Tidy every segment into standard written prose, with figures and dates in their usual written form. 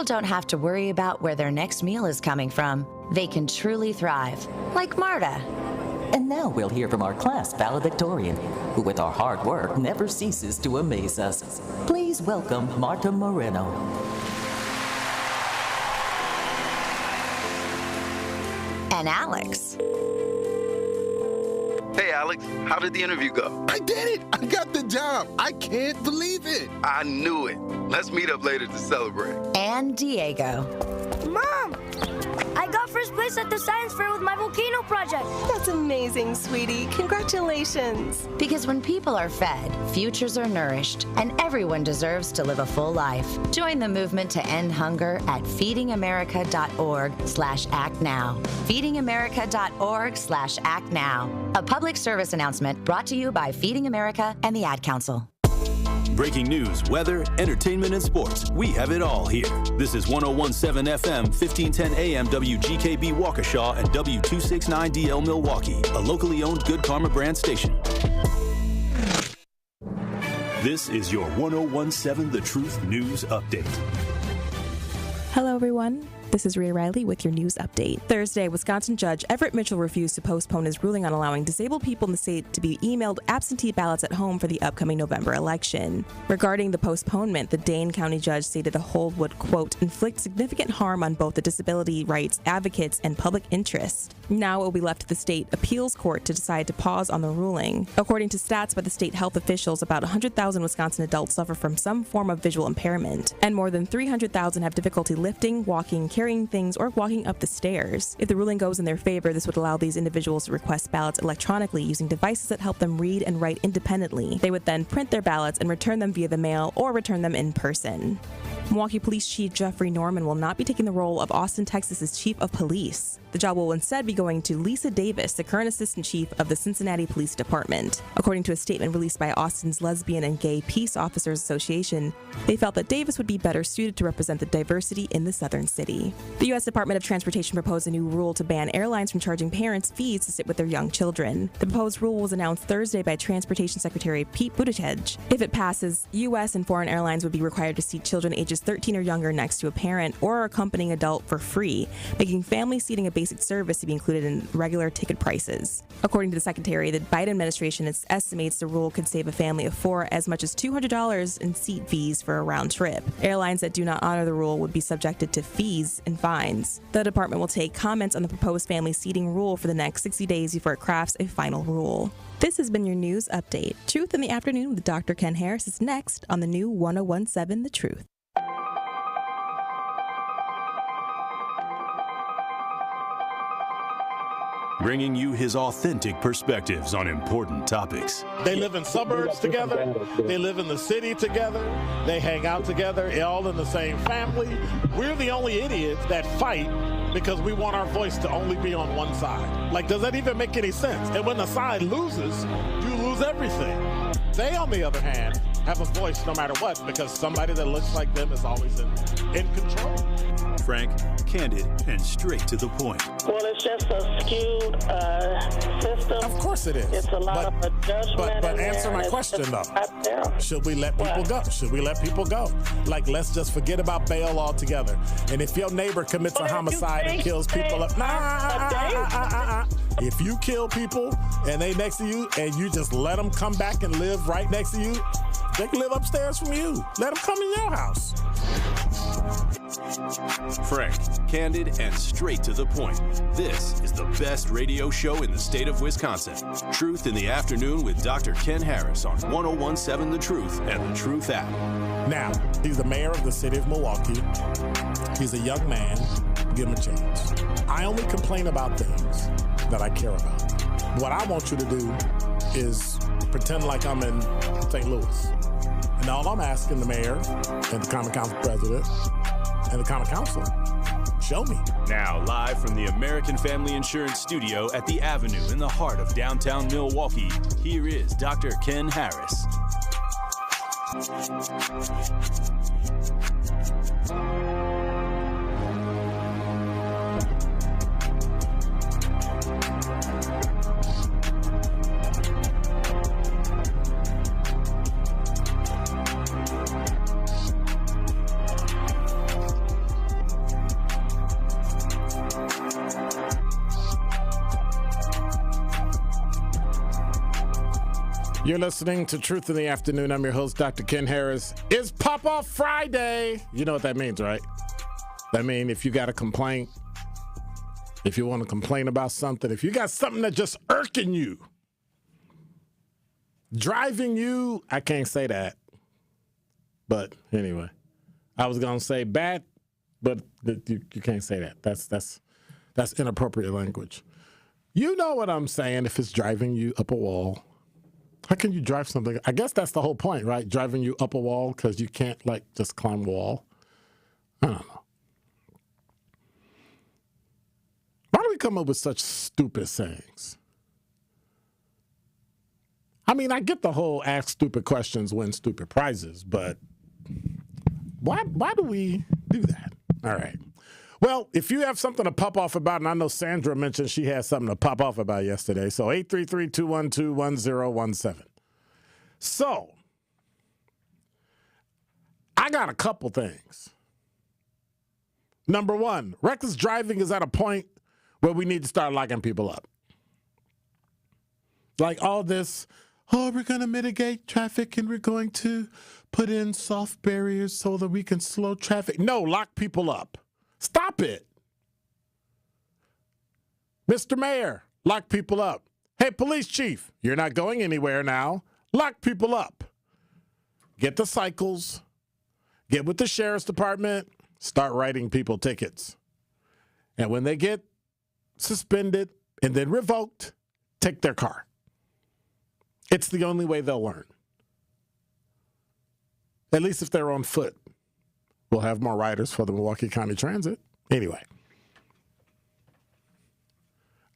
people don't have to worry about where their next meal is coming from. They can truly thrive, like Marta. And now we'll hear from our class valedictorian, who with our hard work never ceases to amaze us. Please welcome Marta Moreno. And Alex. Hey, Alex, how did the interview go? I did it! I got the job! I can't believe it! I knew it. Let's meet up later to celebrate. And Diego. Mom! I got first place at the science fair with my volcano project. That's amazing, sweetie. Congratulations. Because when people are fed, futures are nourished, and everyone deserves to live a full life. Join the movement to end hunger at feedingamerica.org/actnow. feedingamerica.org/actnow. A public service announcement brought to you by Feeding America and the Ad Council. Breaking news, weather, entertainment, and sports. We have it all here. This is 101.7 FM, 1510 AM WGKB Waukesha and W269DL Milwaukee, a locally owned Good Karma brand station. This is your 101.7 The Truth News Update. Hello, everyone. This is Rhea Riley with your news update. Thursday, Wisconsin Judge Everett Mitchell refused to postpone his ruling on allowing disabled people in the state to be emailed absentee ballots at home for the upcoming November election. Regarding the postponement, the Dane County judge stated the hold would, quote, inflict significant harm on both the disability rights advocates and public interest. Now it will be left to the state appeals court to decide to pause on the ruling. According to stats by the state health officials, about 100,000 Wisconsin adults suffer from some form of visual impairment, and more than 300,000 have difficulty lifting, walking, carrying things, or walking up the stairs. If the ruling goes in their favor, this would allow these individuals to request ballots electronically using devices that help them read and write independently. They would then print their ballots and return them via the mail or return them in person. Milwaukee Police Chief Jeffrey Norman will not be taking the role of Austin, Texas's Chief of Police. The job will instead be going to Lisa Davis, the current Assistant Chief of the Cincinnati Police Department. According to a statement released by Austin's Lesbian and Gay Peace Officers Association, they felt that Davis would be better suited to represent the diversity in the southern city. The U.S. Department of Transportation proposed a new rule to ban airlines from charging parents fees to sit with their young children. The proposed rule was announced Thursday by Transportation Secretary Pete Buttigieg. If it passes, U.S. and foreign airlines would be required to seat children ages 13 or younger next to a parent or accompanying adult for free, making family seating a basic service to be included in regular ticket prices. According to the Secretary, the Biden administration estimates the rule could save a family of four as much as $200 in seat fees for a round trip. Airlines that do not honor the rule would be subjected to fees and fines. The department will take comments on the proposed family seating rule for the next 60 days before it crafts a final rule. This has been your news update. Truth in the Afternoon with Dr. Ken Harris is next on the new 101.7 The Truth. Bringing you his authentic perspectives on important topics. They live in suburbs together. They live in the city together. They hang out together, all in the same family. We're the only idiots that fight because we want our voice to only be on one side. Like, does that even make any sense? And when the side loses, you lose everything. They, on the other hand, have a voice no matter what because somebody that looks like them is always in control. Frank, candid, and straight to the point. Well, it's just a skewed system. Of course it is. It's a lot of judgment. But answer my question, though. Should we let people go? Should we let people go? Like, let's just forget about bail altogether. And if your neighbor commits a homicide and kills people up, if you kill people and they next to you and you just let them come back and live right next to you, they can live upstairs from you. Let them come in your house. Frank, candid, and straight to the point. This is the best radio show in the state of Wisconsin. Truth in the Afternoon with Dr. Ken Harris on 101.7 The Truth and The Truth app. Now, he's the mayor of the city of Milwaukee. He's a young man. Give him a chance. I only complain about things that I care about. What I want you to do is pretend like I'm in St. Louis. And all I'm asking the mayor and the Common Council president and the Common Council, show me. Now, live from the American Family Insurance Studio at the Avenue in the heart of downtown Milwaukee, here is Dr. Ken Harris. You're listening to Truth in the Afternoon. I'm your host, Dr. Ken Harris. It's Pop-Off Friday. You know what that means, right? That means if you got a complaint, if you want to complain about something, if you got something that's just irking you, driving you, I can't say that. But anyway, I was going to say bad, but you can't say that. That's inappropriate language. You know what I'm saying if it's driving you up a wall. How can you drive something? I guess that's the whole point, right? Driving you up a wall because you can't, just climb a wall. I don't know. Why do we come up with such stupid sayings? I mean, I get the whole ask stupid questions, win stupid prizes, but why do we do that? All right. Well, if you have something to pop off about, and I know Sandra mentioned she had something to pop off about yesterday, so 833-212-1017. So, I got a couple things. Number one, reckless driving is at a point where we need to start locking people up. Like all this, we're going to mitigate traffic and we're going to put in soft barriers so that we can slow traffic. No, lock people up. Stop it. Mr. Mayor, lock people up. Hey, police chief, you're not going anywhere now. Lock people up. Get the cycles. Get with the sheriff's department. Start writing people tickets. And when they get suspended and then revoked, take their car. It's the only way they'll learn. At least if they're on foot. We'll have more riders for the Milwaukee County Transit. Anyway.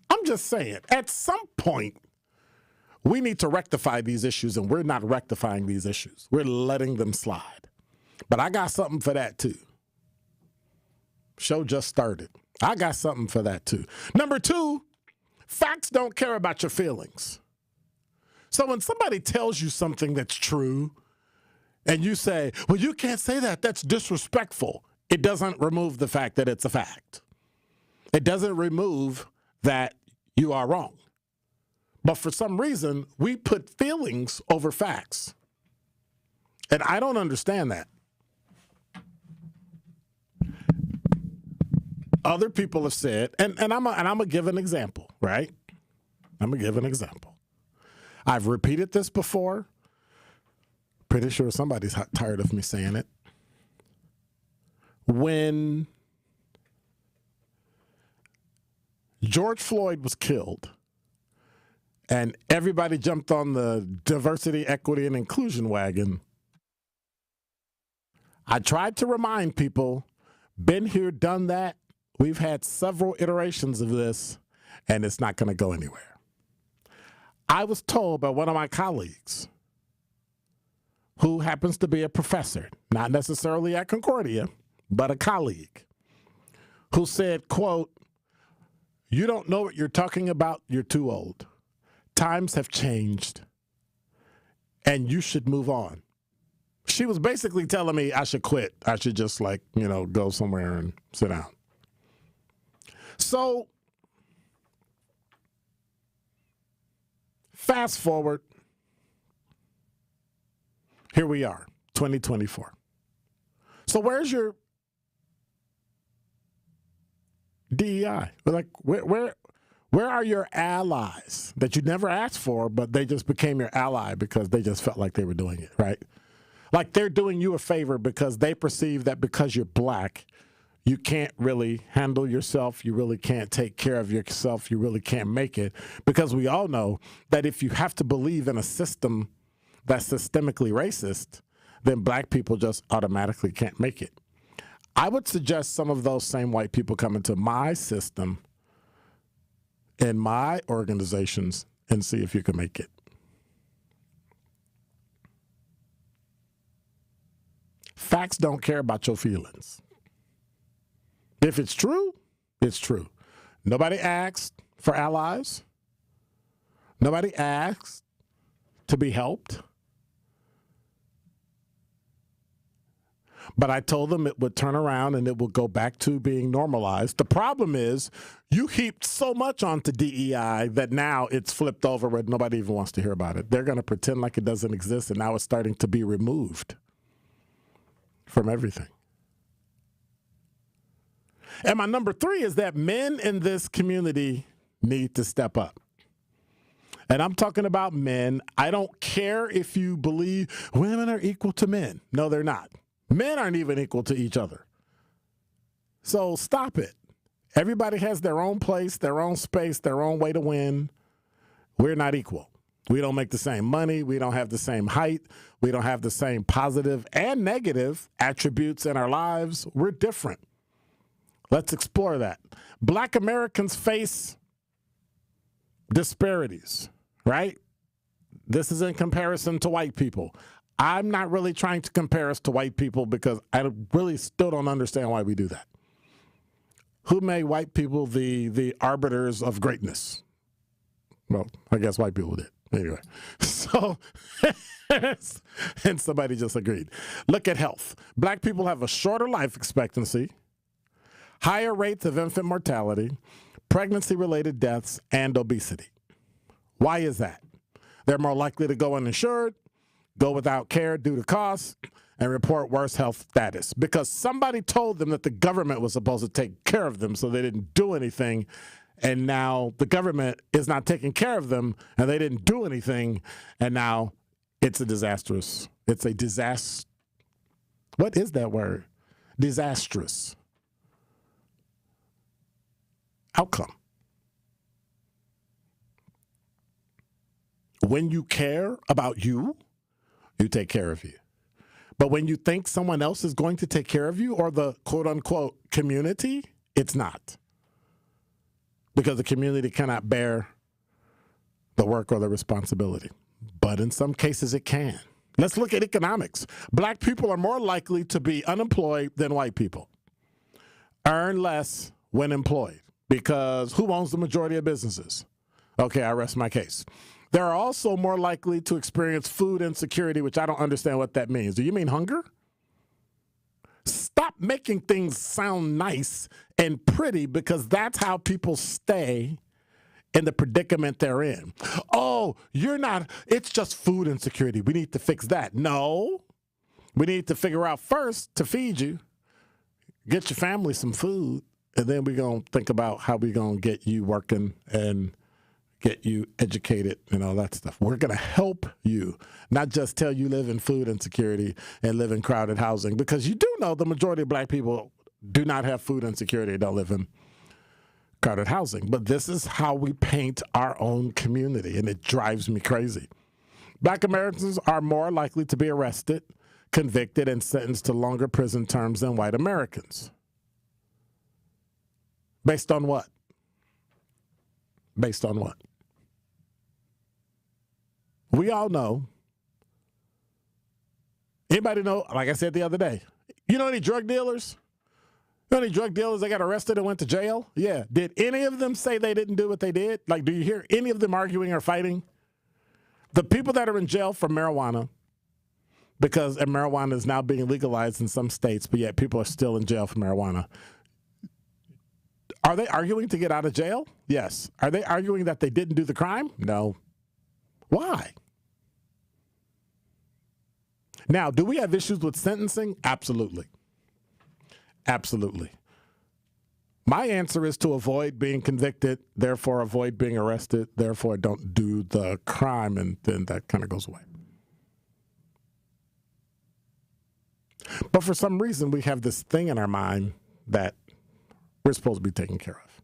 I'm just saying, at some point, we need to rectify these issues, and we're not rectifying these issues. We're letting them slide. But I got something for that, too. Show just started. I got something for that, too. Number two, facts don't care about your feelings. So when somebody tells you something that's true, and you say, well, you can't say that. That's disrespectful. It doesn't remove the fact that it's a fact. It doesn't remove that you are wrong. But for some reason, we put feelings over facts. And I don't understand that. Other people have said, and I'm going to give an example, right? I'm going to give an example. I've repeated this before. Pretty sure somebody's tired of me saying it. When George Floyd was killed and everybody jumped on the diversity, equity, and inclusion wagon, I tried to remind people, been here, done that. We've had several iterations of this, and it's not going to go anywhere. I was told by one of my colleagues, who happens to be a professor, not necessarily at Concordia, but a colleague, who said, quote, you don't know what you're talking about, you're too old. Times have changed, and you should move on. She was basically telling me I should quit. I should just go somewhere and sit down. So, fast forward. Here we are, 2024. So where's your DEI? Where are your allies that you never asked for, but they just became your ally because they just felt like they were doing it, right? Like they're doing you a favor because they perceive that because you're black, you can't really handle yourself. You really can't take care of yourself. You really can't make it. Because we all know that if you have to believe in a system that's systemically racist, then black people just automatically can't make it. I would suggest some of those same white people come into my system in my organizations and see if you can make it. Facts don't care about your feelings. If it's true, it's true. Nobody asked for allies. Nobody asked to be helped. But I told them it would turn around and it will go back to being normalized. The problem is you heaped so much onto DEI that now it's flipped over where nobody even wants to hear about it. They're going to pretend like it doesn't exist, and now it's starting to be removed from everything. And my number 3 is that men in this community need to step up. And I'm talking about men. I don't care if you believe women are equal to men. No, they're not. Men aren't even equal to each other. So stop it. Everybody has their own place, their own space, their own way to win. We're not equal. We don't make the same money. We don't have the same height. We don't have the same positive and negative attributes in our lives. We're different. Let's explore that. Black Americans face disparities, right? This is in comparison to white people. I'm not really trying to compare us to white people because I really still don't understand why we do that. Who made white people the arbiters of greatness? Well, I guess white people did. Anyway, so, and somebody just agreed. Look at health. Black people have a shorter life expectancy, higher rates of infant mortality, pregnancy-related deaths, and obesity. Why is that? They're more likely to go uninsured, go without care due to costs, and report worse health status because somebody told them that the government was supposed to take care of them, so they didn't do anything. And now the government is not taking care of them, and they didn't do anything, and now it's a disaster. What is that word? Disastrous outcome. When you care about you, you take care of you. But when you think someone else is going to take care of you or the quote-unquote community, it's not. Because the community cannot bear the work or the responsibility. But in some cases, it can. Let's look at economics. Black people are more likely to be unemployed than white people. Earn less when employed because who owns the majority of businesses? Okay, I rest my case. They're also more likely to experience food insecurity, which I don't understand what that means. Do you mean hunger? Stop making things sound nice and pretty because that's how people stay in the predicament they're in. Oh, it's just food insecurity. We need to fix that. No, we need to figure out first to feed you, get your family some food, and then we're going to think about how we're going to get you working and get you educated and all that stuff. We're going to help you, not just tell you live in food insecurity and live in crowded housing, because you do know the majority of black people do not have food insecurity and don't live in crowded housing. But this is how we paint our own community, and it drives me crazy. Black Americans are more likely to be arrested, convicted, and sentenced to longer prison terms than white Americans. Based on what? Based on what? We all know. Anybody know, like I said the other day, you know any drug dealers? You know any drug dealers that got arrested and went to jail? Yeah. Did any of them say they didn't do what they did? Like, do you hear any of them arguing or fighting? The people that are in jail for marijuana, because marijuana is now being legalized in some states, but yet people are still in jail for marijuana. Are they arguing to get out of jail? Yes. Are they arguing that they didn't do the crime? No. Why? Now, do we have issues with sentencing? Absolutely. Absolutely. My answer is to avoid being convicted, therefore avoid being arrested, therefore don't do the crime, and then that kind of goes away. But for some reason, we have this thing in our mind that we're supposed to be taken care of.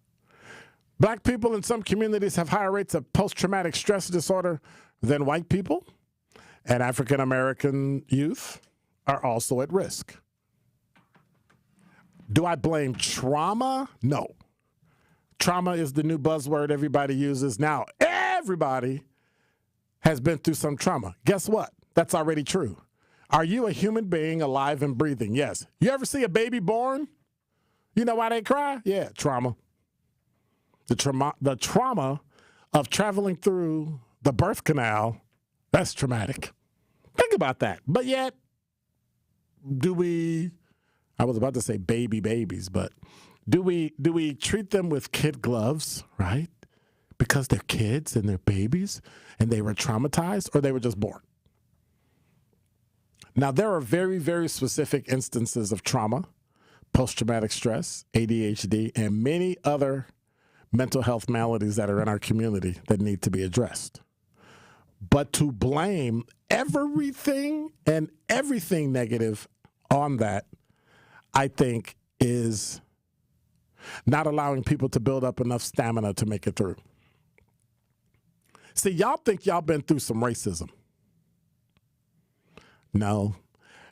Black people in some communities have higher rates of post-traumatic stress disorder than white people, and African-American youth are also at risk. Do I blame trauma? No. Trauma is the new buzzword everybody uses. Now, everybody has been through some trauma. Guess what? That's already true. Are you a human being alive and breathing? Yes. You ever see a baby born? You know why they cry? Yeah, trauma. The trauma of traveling through the birth canal, that's traumatic. Think about that. But yet, I was about to say babies, but do we treat them with kid gloves, right? Because they're kids and they're babies and they were traumatized, or they were just born? Now, there are very, very specific instances of trauma, post-traumatic stress, ADHD, and many other mental health maladies that are in our community that need to be addressed. But to blame everything and everything negative on that, I think, is not allowing people to build up enough stamina to make it through. See, y'all think y'all been through some racism. No.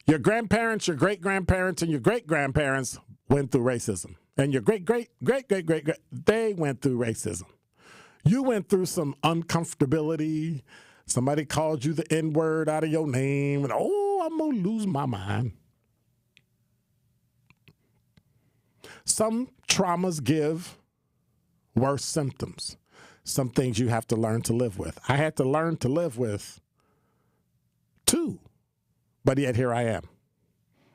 Your grandparents, your great-grandparents, and your great-grandparents went through racism. And your great-great-great-great-great, they went through racism. You went through some uncomfortability. Somebody called you the N-word out of your name. And, oh, I'm going to lose my mind. Some traumas give worse symptoms. Some things you have to learn to live with. I had to learn to live with two. But yet here I am,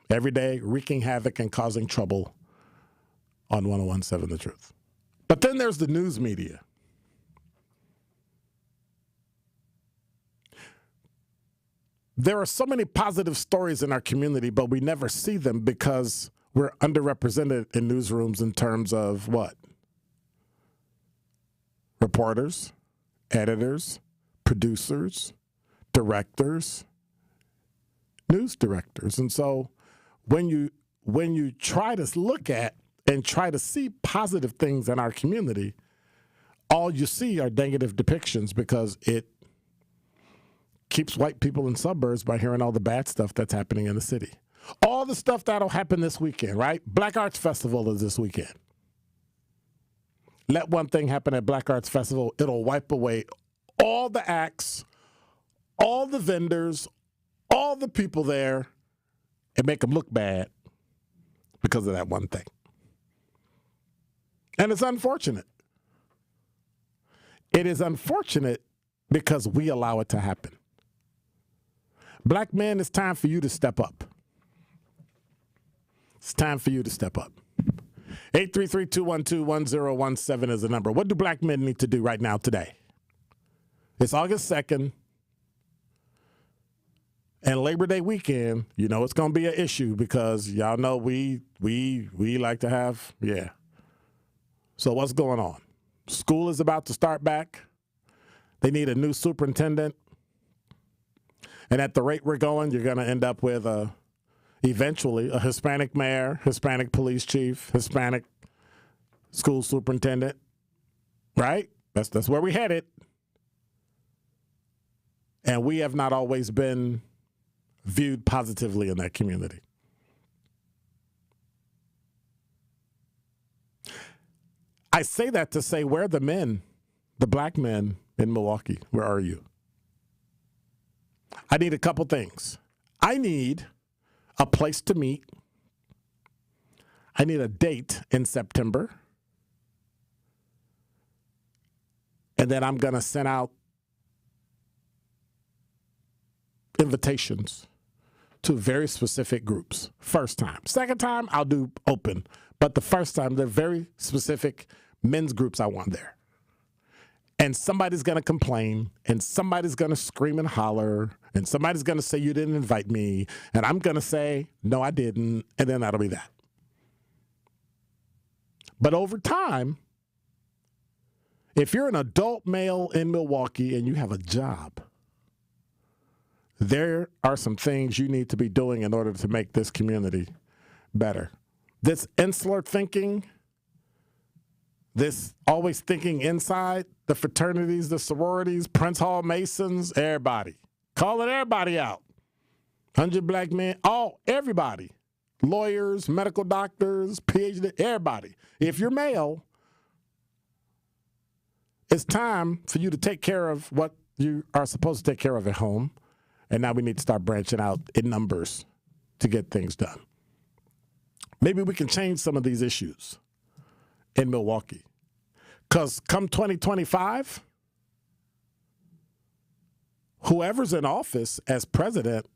every day wreaking havoc and causing trouble on 101.7 The Truth. But then there's the news media. There are so many positive stories in our community, but we never see them because we're underrepresented in newsrooms in terms of what? Reporters, editors, producers, directors, news directors. And so when you try to look at and try to see positive things in our community, all you see are negative depictions because it keeps white people in suburbs by hearing all the bad stuff that's happening in the city. All the stuff that'll happen this weekend, right? Black Arts Festival is this weekend. Let one thing happen at Black Arts Festival, it'll wipe away all the acts, all the vendors, all the people there, and make them look bad because of that one thing. And it's unfortunate. It is unfortunate because we allow it to happen. Black men, it's time for you to step up. It's time for you to step up. 833-212-1017 is the number. What do black men need to do right now today? It's August 2nd. And Labor Day weekend, you know it's going to be an issue because y'all know we like to have, yeah. So what's going on? School is about to start back. They need a new superintendent. And at the rate we're going, you're going to end up with eventually a Hispanic mayor, Hispanic police chief, Hispanic school superintendent, right? That's where we headed. And we have not always been viewed positively in that community. I say that to say, where are the men, the black men in Milwaukee? Where are you? I need a couple things. I need a place to meet. I need a date in September. And then I'm going to send out invitations to very specific groups. First time. Second time, I'll do open. But the first time, they're very specific men's groups I want there. And somebody's going to complain, and somebody's going to scream and holler, and somebody's going to say, you didn't invite me. And I'm going to say, no, I didn't. And then that'll be that. But over time, if you're an adult male in Milwaukee and you have a job, there are some things you need to be doing in order to make this community better. This insular thinking, this always thinking inside, the fraternities, the sororities, Prince Hall Masons, everybody. Calling everybody out. 100 black men, everybody. Lawyers, medical doctors, PhD, everybody. If you're male, it's time for you to take care of what you are supposed to take care of at home. And now we need to start branching out in numbers to get things done. Maybe we can change some of these issues in Milwaukee. Because come 2025, whoever's in office as president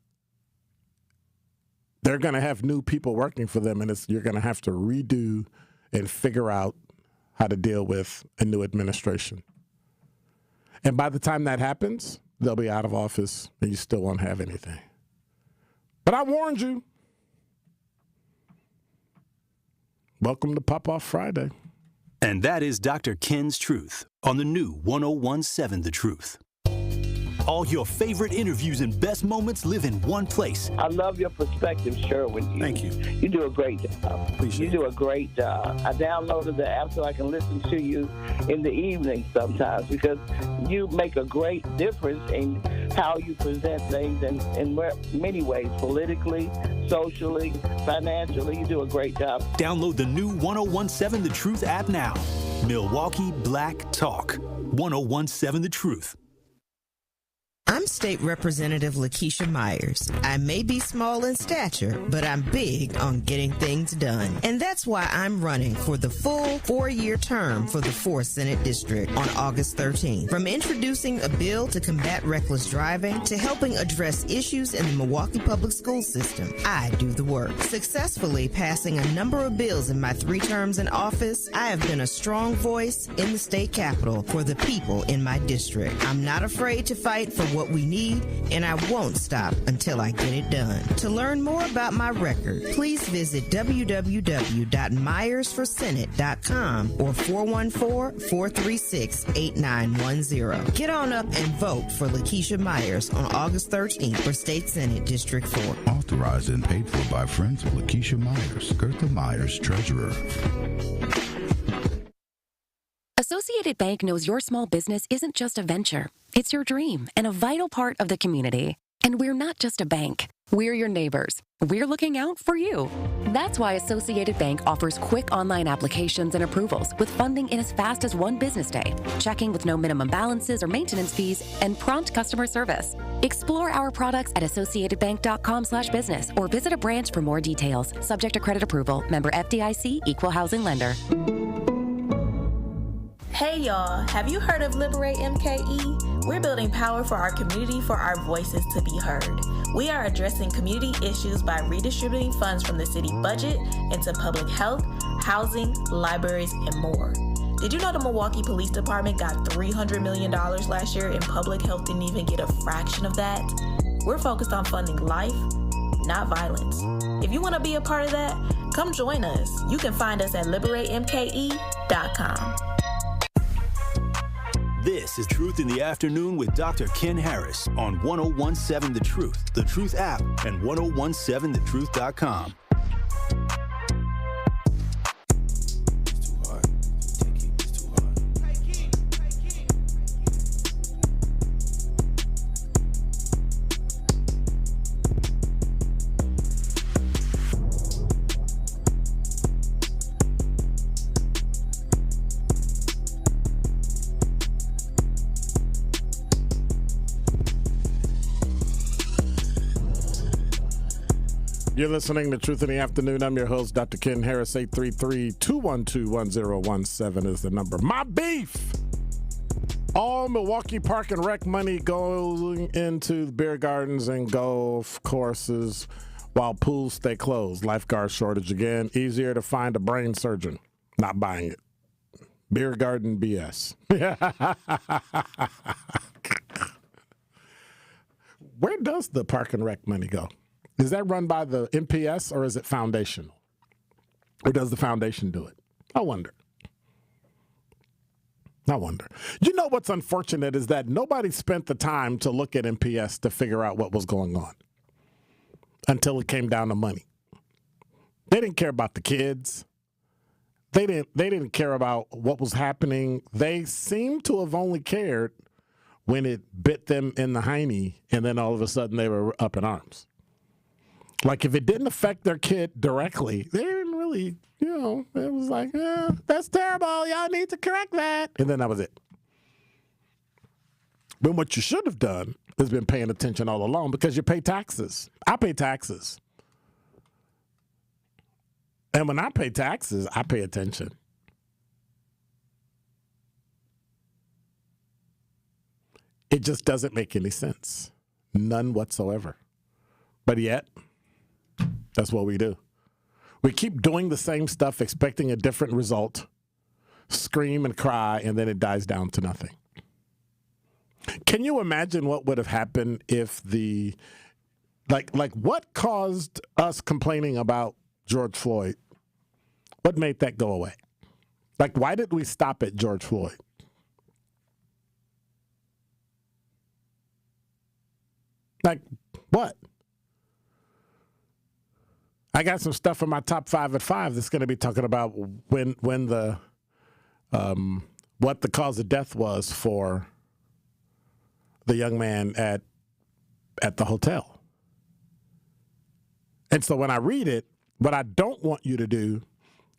They're going to have new people working for them, and you're going to have to redo and figure out how to deal with a new administration. And by the time that happens, they'll be out of office, and you still won't have anything. But I warned you. Welcome to Pop-Off Friday. And that is Dr. Ken's Truth on the new 101.7 The Truth. All your favorite interviews and best moments live in one place. I love your perspective, Sherwin. Thank you. You do a great job. Appreciate you do a great job. I downloaded the app so I can listen to you in the evening sometimes because you make a great difference in how you present things in many ways, politically, socially, financially. You do a great job. Download the new 101.7 The Truth app now. Milwaukee Black Talk. 101.7 The Truth. I'm State Representative Lakeisha Myers. I may be small in stature, but I'm big on getting things done. And that's why I'm running for the full 4-year term for the 4th Senate District on August 13th. From introducing a bill to combat reckless driving to helping address issues in the Milwaukee public school system, I do the work. Successfully passing a number of bills in my 3 terms in office, I have been a strong voice in the state capitol for the people in my district. I'm not afraid to fight for what we need, and I won't stop until I get it done. To learn more about my record, please visit www.myersforsenate.com or 414-436-8910. Get on up and vote for Lakeisha Myers on August 13th for State Senate District 4. Authorized and paid for by friends of Lakeisha Myers, Gertha Myers, Treasurer. Associated Bank knows your small business isn't just a venture. It's your dream and a vital part of the community. And we're not just a bank. We're your neighbors. We're looking out for you. That's why Associated Bank offers quick online applications and approvals with funding in as fast as 1 business day, checking with no minimum balances or maintenance fees, and prompt customer service. Explore our products at associatedbank.com/business or visit a branch for more details. Subject to credit approval. Member FDIC, Equal Housing Lender. Hey y'all, have you heard of Liberate MKE? We're building power for our community for our voices to be heard. We are addressing community issues by redistributing funds from the city budget into public health, housing, libraries, and more. Did you know the Milwaukee Police Department got $300 million last year and public health didn't even get a fraction of that? We're focused on funding life, not violence. If you want to be a part of that, come join us. You can find us at liberatemke.com. This is Truth in the Afternoon with Dr. Ken Harris on 101.7 The Truth app, and 1017thetruth.com. You're listening to Truth in the Afternoon. I'm your host, Dr. Ken Harris. 833-212-1017 is the number. My beef! All Milwaukee Park and Rec money going into beer gardens and golf courses while pools stay closed. Lifeguard shortage again. Easier to find a brain surgeon. Not buying it. Beer garden BS. Where does the Park and Rec money go? Is that run by the MPS or is it foundational? Or does the foundation do it? I wonder. You know what's unfortunate is that nobody spent the time to look at MPS to figure out what was going on until it came down to money. They didn't care about the kids. They didn't care about what was happening. They seemed to have only cared when it bit them in the hiney, and then all of a sudden they were up in arms. Like, if it didn't affect their kid directly, they didn't really, it was like, that's terrible. Y'all need to correct that. And then that was it. But what you should have done is been paying attention all along because you pay taxes. I pay taxes. And when I pay taxes, I pay attention. It just doesn't make any sense. None whatsoever. But yet, That's what we do. We keep doing the same stuff, expecting a different result, scream and cry, and then it dies down to nothing. Can you imagine what would have happened if what caused us complaining about George Floyd? What made that go away? Why did we stop at George Floyd? What? I got some stuff in my top 5 at 5 that's going to be talking about when the what the cause of death was for the young man at the hotel. And so when I read it, what I don't want you to do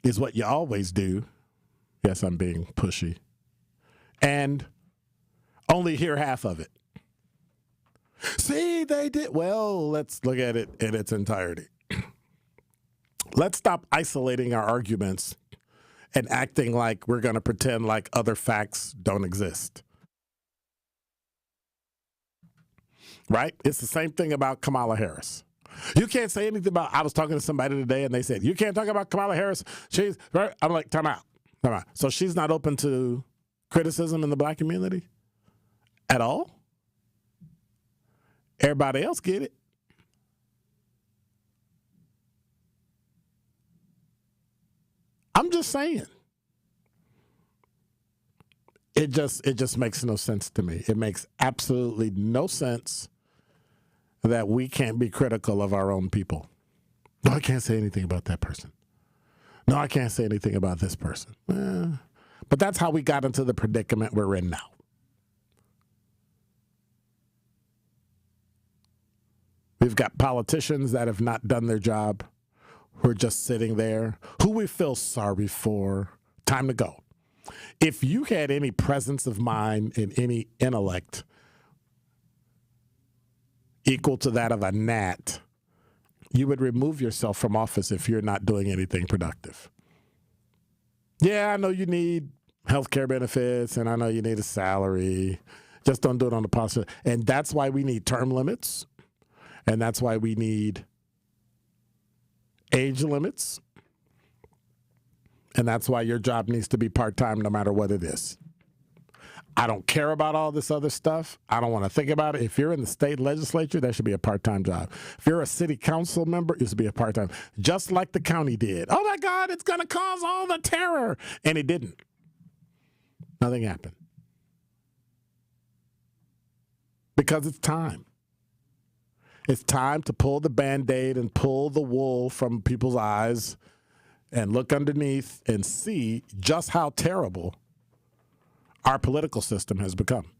is what you always do. Yes, I'm being pushy. And only hear half of it. See, they did. Well, let's look at it in its entirety. Let's stop isolating our arguments and acting like we're going to pretend like other facts don't exist. Right? It's the same thing about Kamala Harris. You can't say anything about, I was talking to somebody today and they said, you can't talk about Kamala Harris. She's, right? I'm like, time out. So she's not open to criticism in the black community at all? Everybody else get it. I'm just saying. It just makes no sense to me. It makes absolutely no sense that we can't be critical of our own people. No, I can't say anything about that person. No, I can't say anything about this person. But that's how we got into the predicament we're in now. We've got politicians that have not done their job, who are just sitting there, who we feel sorry for. Time to go. If you had any presence of mind and any intellect equal to that of a gnat, you would remove yourself from office if you're not doing anything productive. Yeah, I know you need health care benefits, and I know you need a salary. Just don't do it on the policy. And that's why we need term limits, and that's why we need age limits, and that's why your job needs to be part-time no matter what it is. I don't care about all this other stuff. I don't want to think about it. If you're in the state legislature, that should be a part-time job. If you're a city council member, it should be a part-time, just like the county did. Oh, my God, it's going to cause all the terror. And it didn't. Nothing happened. Because it's time. It's time to pull the Band-Aid and pull the wool from people's eyes and look underneath and see just how terrible our political system has become.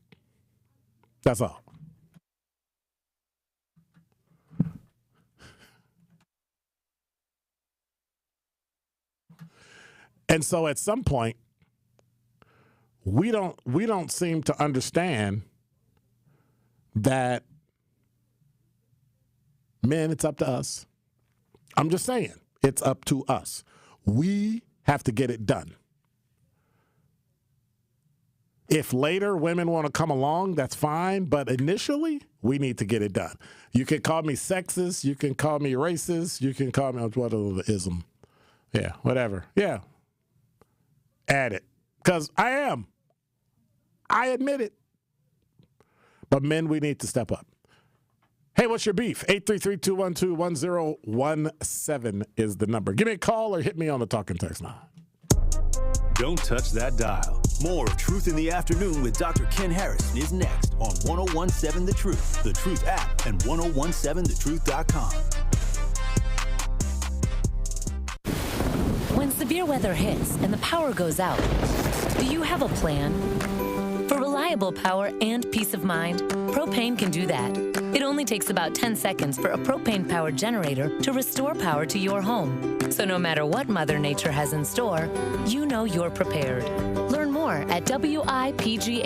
That's all. And so at some point, we don't seem to understand that, men, it's up to us. I'm just saying, it's up to us. We have to get it done. If later women want to come along, that's fine. But initially, we need to get it done. You can call me sexist. You can call me racist. You can call me, what the ism? Yeah, whatever. Yeah. Add it. Because I am. I admit it. But men, we need to step up. Hey, what's your beef? 833-212-1017 is the number. Give me a call or hit me on the talking text line. Don't touch that dial. More of Truth in the Afternoon with Dr. Ken Harrison is next on 1017 The Truth, The Truth app, and 1017thetruth.com. When severe weather hits and the power goes out, do you have a plan? For reliable power and peace of mind, propane can do that. It only takes about 10 seconds for a propane-powered generator to restore power to your home. So no matter what Mother Nature has in store, you know you're prepared. Learn more at wipga.org.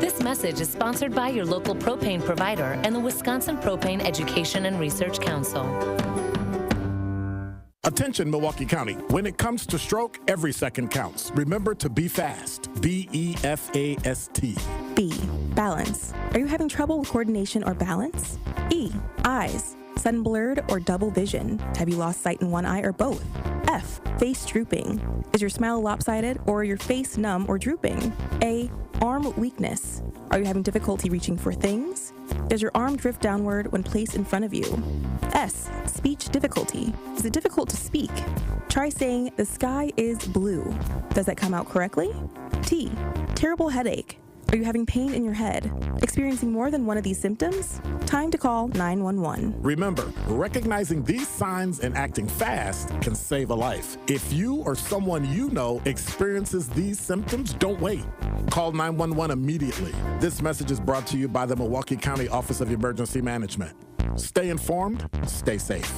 This message is sponsored by your local propane provider and the Wisconsin Propane Education and Research Council. Attention, Milwaukee County. When it comes to stroke, every second counts. Remember to be fast. B-E-F-A-S-T. B, balance. Are you having trouble with coordination or balance? E, eyes. sun blurred or double vision? Have you lost sight in one eye or both? F, face drooping. Is your smile lopsided or your face numb or drooping? A, arm weakness. Are you having difficulty reaching for things? Does your arm drift downward when placed in front of you? S, speech difficulty. Is it difficult to speak? Try saying, the sky is blue. Does that come out correctly? T, terrible headache. Are you having pain in your head? Experiencing more than one of these symptoms? Time to call 911. Remember, recognizing these signs and acting fast can save a life. If you or someone you know experiences these symptoms, don't wait. Call 911 immediately. This message is brought to you by the Milwaukee County Office of Emergency Management. Stay informed, stay safe.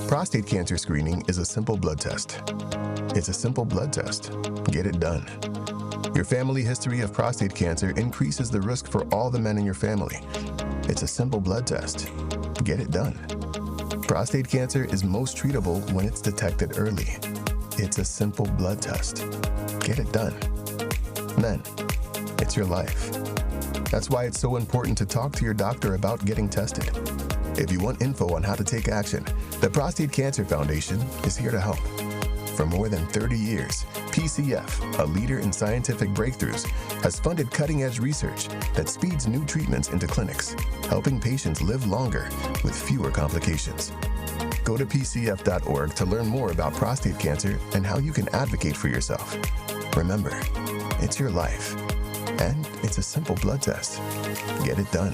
Prostate cancer screening is a simple blood test. It's a simple blood test. Get it done. Your family history of prostate cancer increases the risk for all the men in your family. It's a simple blood test. Get it done. Prostate cancer is most treatable when it's detected early. It's a simple blood test. Get it done. Men, it's your life. That's why it's so important to talk to your doctor about getting tested. If you want info on how to take action, the Prostate Cancer Foundation is here to help. For more than 30 years, PCF, a leader in scientific breakthroughs, has funded cutting-edge research that speeds new treatments into clinics, helping patients live longer with fewer complications. Go to pcf.org to learn more about prostate cancer and how you can advocate for yourself. Remember, it's your life, and it's a simple blood test. Get it done.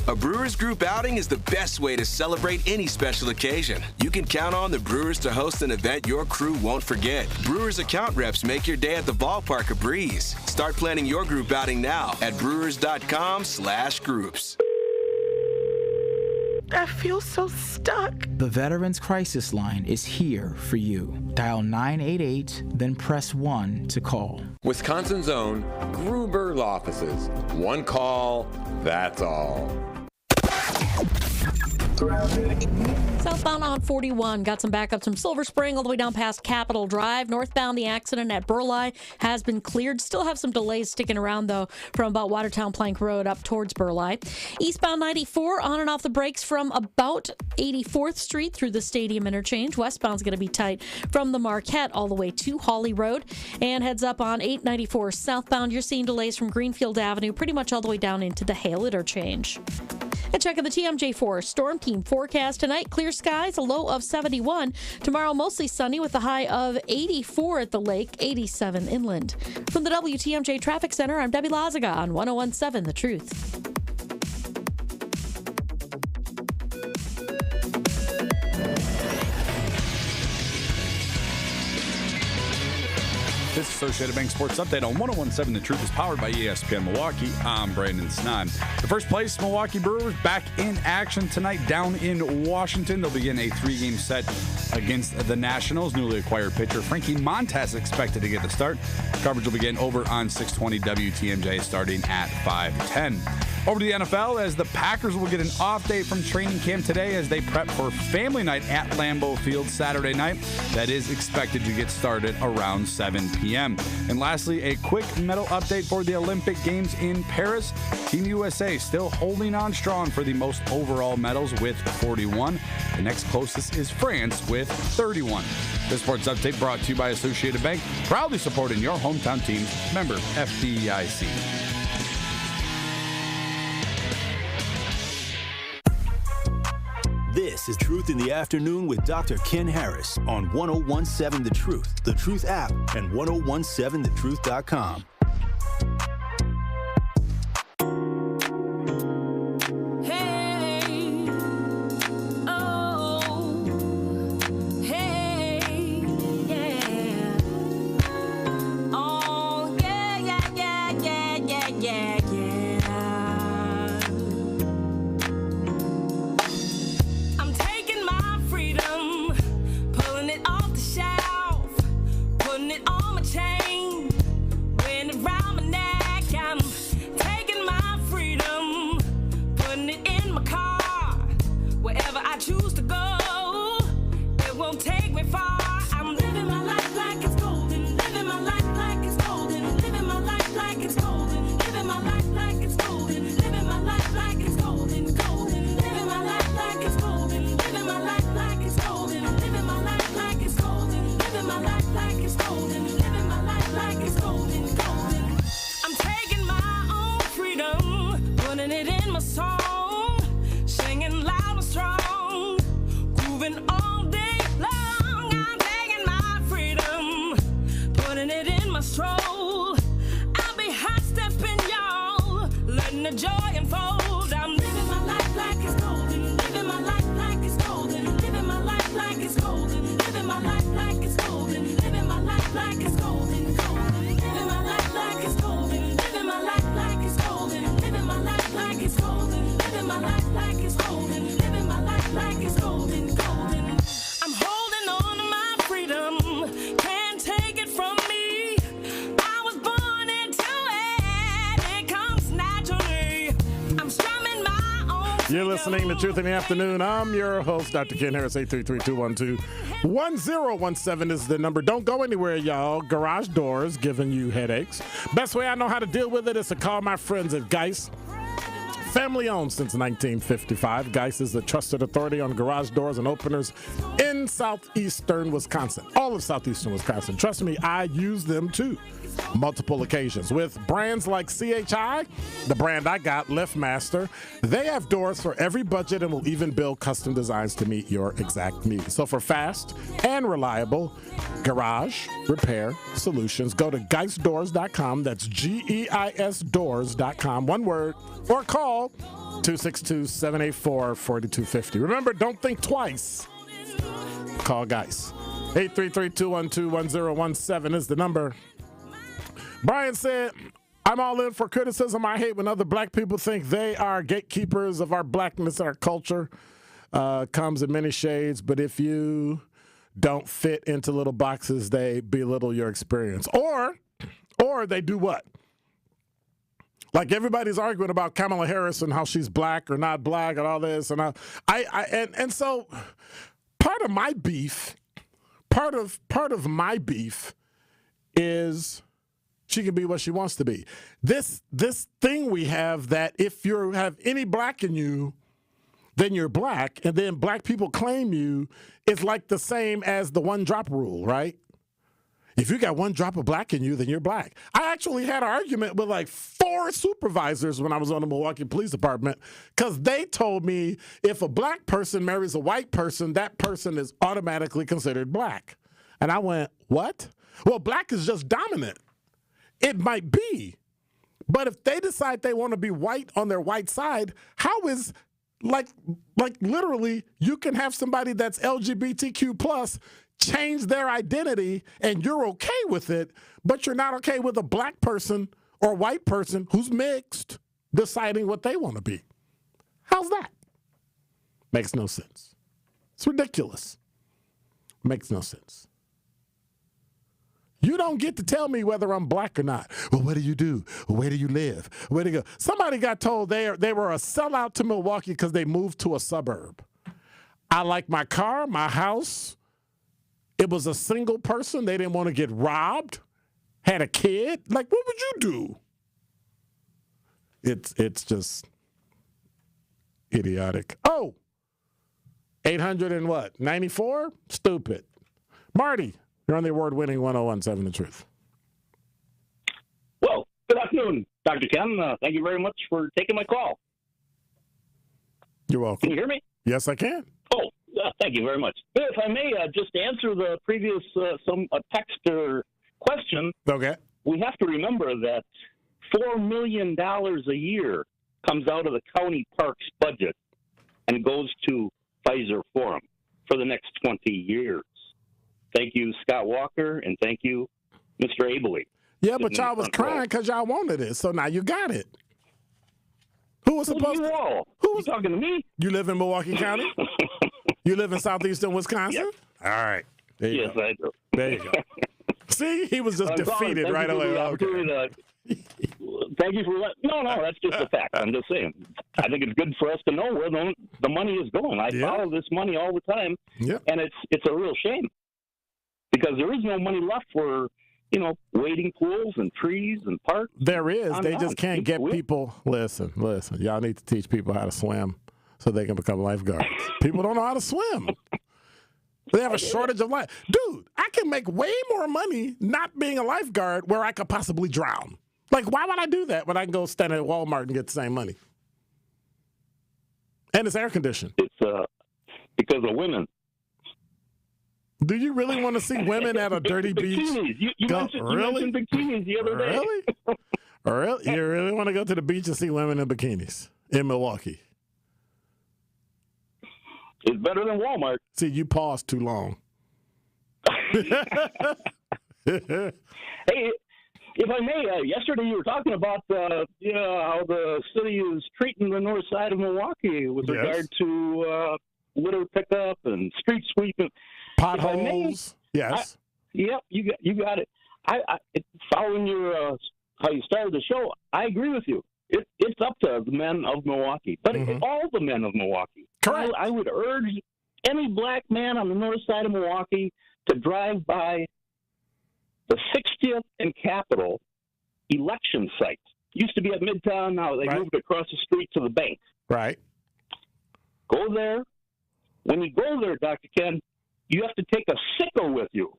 A Brewers Group outing is the best way to celebrate any special occasion. You can count on the Brewers to host an event your crew won't forget. Brewers account reps make your day at the ballpark a breeze. Start planning your group outing now at brewers.com/groups. I feel so stuck. The Veterans Crisis Line is here for you. Dial 988, then press 1 to call. Wisconsin's own Gruber Law Offices. One call, that's all. Southbound on 41 got some backups from Silver Spring all the way down past Capitol Drive. Northbound, the accident at Burleigh has been cleared. Still have some delays sticking around, though, from about Watertown Plank Road up towards Burleigh. Eastbound 94 on and off the brakes from about 84th Street through the Stadium Interchange. Westbound's going to be tight from the Marquette all the way to Hawley Road. And heads up on 894 southbound, you're seeing delays from Greenfield Avenue pretty much all the way down into the Hale Interchange. And checking the TMJ4 Storm Team forecast tonight. Clear skies, a low of 71. Tomorrow, mostly sunny with a high of 84 at the lake, 87 inland. From the WTMJ Traffic Center, I'm Debbie Lazaga on 101.7 The Truth. This Associated Bank Sports Update on 101.7 The Truth is powered by ESPN Milwaukee. I'm Brandon Snod. The first place Milwaukee Brewers back in action tonight down in Washington. They'll begin a 3-game set against the Nationals. Newly acquired pitcher Frankie Montas expected to get the start. Coverage will begin over on 620 WTMJ starting at 5:10. Over to the NFL as the Packers will get an off day from training camp today as they prep for family night at Lambeau Field Saturday night. That is expected to get started around 7 p.m. And lastly, a quick medal update for the Olympic Games in Paris. Team USA still holding on strong for the most overall medals with 41. The next closest is France with 31. This sports update brought to you by Associated Bank, proudly supporting your hometown teams. Member FDIC. This is Truth in the Afternoon with Dr. Ken Harris on 101.7 The Truth app, and 1017thetruth.com. Putting it on my chain. When the listening to Truth in the Afternoon. I'm your host, Dr. Ken Harris. 833-212-1017 is the number. Don't go anywhere, y'all. Garage doors giving you headaches. Best way I know how to deal with it is to call my friends at Geis. Family owned since 1955. Geis is the trusted authority on garage doors and openers in southeastern Wisconsin. All of southeastern Wisconsin. Trust me, I use them too. Multiple occasions. With brands like CHI, the brand I got, LiftMaster, they have doors for every budget and will even build custom designs to meet your exact needs. So for fast and reliable garage repair solutions, go to geisdoors.com. That's GEIS doors.com. One word. Or call 262-784-4250. Remember, don't think twice. Call Geis. 833-212-1017 is the number. Brian said, I'm all in for criticism. I hate when other black people think they are gatekeepers of our blackness and our culture. Comes in many shades, but if you don't fit into little boxes, they belittle your experience. Or they do what? Like everybody's arguing about Kamala Harris and how she's black or not black and all this. And and so part of my beef is she can be what she wants to be. This thing we have that if you have any black in you, then you're black, and then black people claim you is like the same as the one drop rule, right? If you got one drop of black in you, then you're black. I actually had an argument with like 4 supervisors when I was on the Milwaukee Police Department because they told me if a black person marries a white person, that person is automatically considered black. And I went, what? Well, black is just dominant. It might be. But if they decide they want to be white on their white side, how is, like literally, you can have somebody that's LGBTQ plus change their identity and you're okay with it, but you're not okay with a black person or white person who's mixed deciding what they want to be. How's that? Makes no sense. It's ridiculous. Makes no sense. You don't get to tell me whether I'm black or not. Well, what do you do? Where do you live? Where do you go? Somebody got told they were a sellout to Milwaukee because they moved to a suburb. I like my car, my house. It was a single person. They didn't want to get robbed. Had a kid. Like, what would you do? It's just idiotic. Oh, 800 and what? 94? Stupid. Marty, you're on the award-winning 1017 The Truth. Well, good afternoon, Dr. Ken. Thank you very much for taking my call. You're welcome. Can you hear me? Yes, I can. Oh, thank you very much. If I may just answer the previous texter question. Okay. We have to remember that $4 million a year comes out of the county parks budget and goes to Pfizer Forum for the next 20 years. Thank you, Scott Walker, and thank you, Mr. Abley. Yeah, but y'all was crying because y'all wanted it, so now you got it. Who was supposed to? Who was talking to me? You live in Milwaukee County? You live in southeastern Wisconsin? Yes. All right. There you go. I do. There you go. See, he was just defeated right away. Thank you for No, that's just a fact. I'm just saying. I think it's good for us to know where the money is going. I follow this money all the time, and it's a real shame because there is no money left for wading pools and trees and parks. There is. They just can't get people. Listen. Y'all need to teach people how to swim so they can become lifeguards. People don't know how to swim. They have a shortage of life. Dude, I can make way more money not being a lifeguard where I could possibly drown. Like, why would I do that when I can go stand at Walmart and get the same money? And it's air conditioned. It's because of women. Do you really want to see women at a dirty beach? You mentioned bikinis the other day. Really? You really want to go to the beach and see women in bikinis in Milwaukee? It's better than Walmart. See, you paused too long. Hey, if I may, yesterday you were talking about how the city is treating the north side of Milwaukee with regard to litter pickup and street sweeping. Potholes. Yes. Yep, you got it. Following your how you started the show, I agree with you. it's up to the men of Milwaukee, but all the men of Milwaukee. Correct. I would urge any black man on the north side of Milwaukee to drive by the 60th and Capitol election site. Used to be at Midtown. Now they moved across the street to the bank. Right. Go there. When you go there, Dr. Ken, you have to take a sickle with you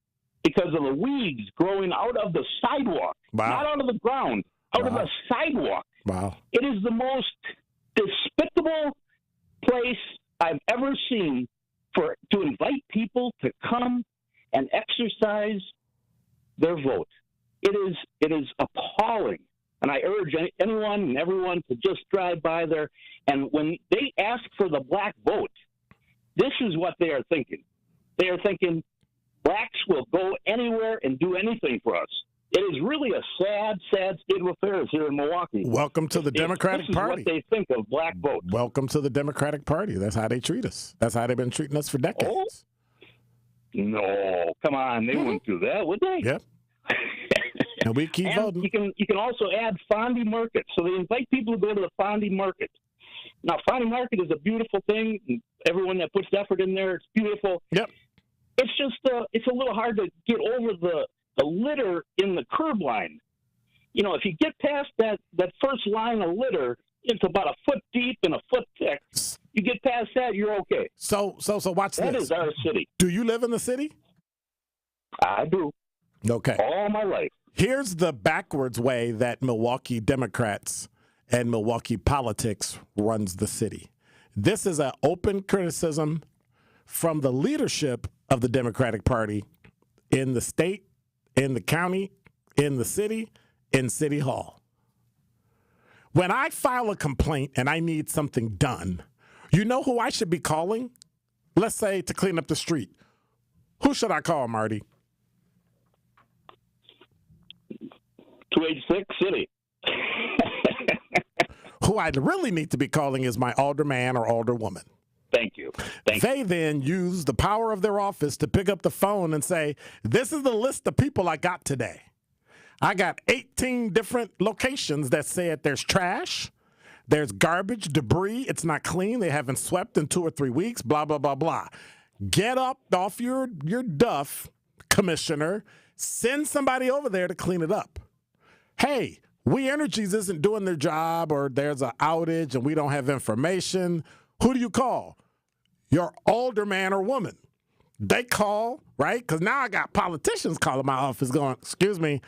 because of the weeds growing out of the sidewalk, not out of the ground, out of the sidewalk. Wow. It is the most despicable place I've ever seen to invite people to come and exercise their vote. It is appalling. And I urge anyone and everyone to just drive by there. And when they ask for the black vote, this is what they are thinking. They are thinking blacks will go anywhere and do anything for us. It is really a sad, sad state of affairs here in Milwaukee. Welcome to the Democratic Party. This is what they think of black vote. Welcome to the Democratic Party. That's how they treat us. That's how they've been treating us for decades. Oh? No, come on. They wouldn't do that, would they? Yep. And we keep voting. You can also add Fondy Market. So they invite people to go to the Fondy Market. Now, Fondy Market is a beautiful thing. Everyone that puts effort in there, it's beautiful. Yep. It's just it's a little hard to get over the litter in the curb line. You know, if you get past that first line of litter, it's about a foot deep and a foot thick. You get past that, you're okay. So watch this. That is our city. Do you live in the city? I do. Okay. All my life. Here's the backwards way that Milwaukee Democrats and Milwaukee politics runs the city. This is an open criticism from the leadership of the Democratic Party in the state, in the county, in the city, in City Hall. When I file a complaint and I need something done, you know who I should be calling? Let's say to clean up the street. Who should I call, Marty? 286 City. Who I really need to be calling is my alderman or alderwoman. Thank you. They then use the power of their office to pick up the phone and say, this is the list of people I got today. I got 18 different locations that said there's trash, there's garbage, debris, it's not clean, they haven't swept in 2 or 3 weeks, blah, blah, blah, blah. Get up off your duff, Commissioner. Send somebody over there to clean it up. Hey, We Energies isn't doing their job, or there's an outage and we don't have information. Who do you call? Your alderman or woman. They call, right? Because now I got politicians calling my office going, excuse me,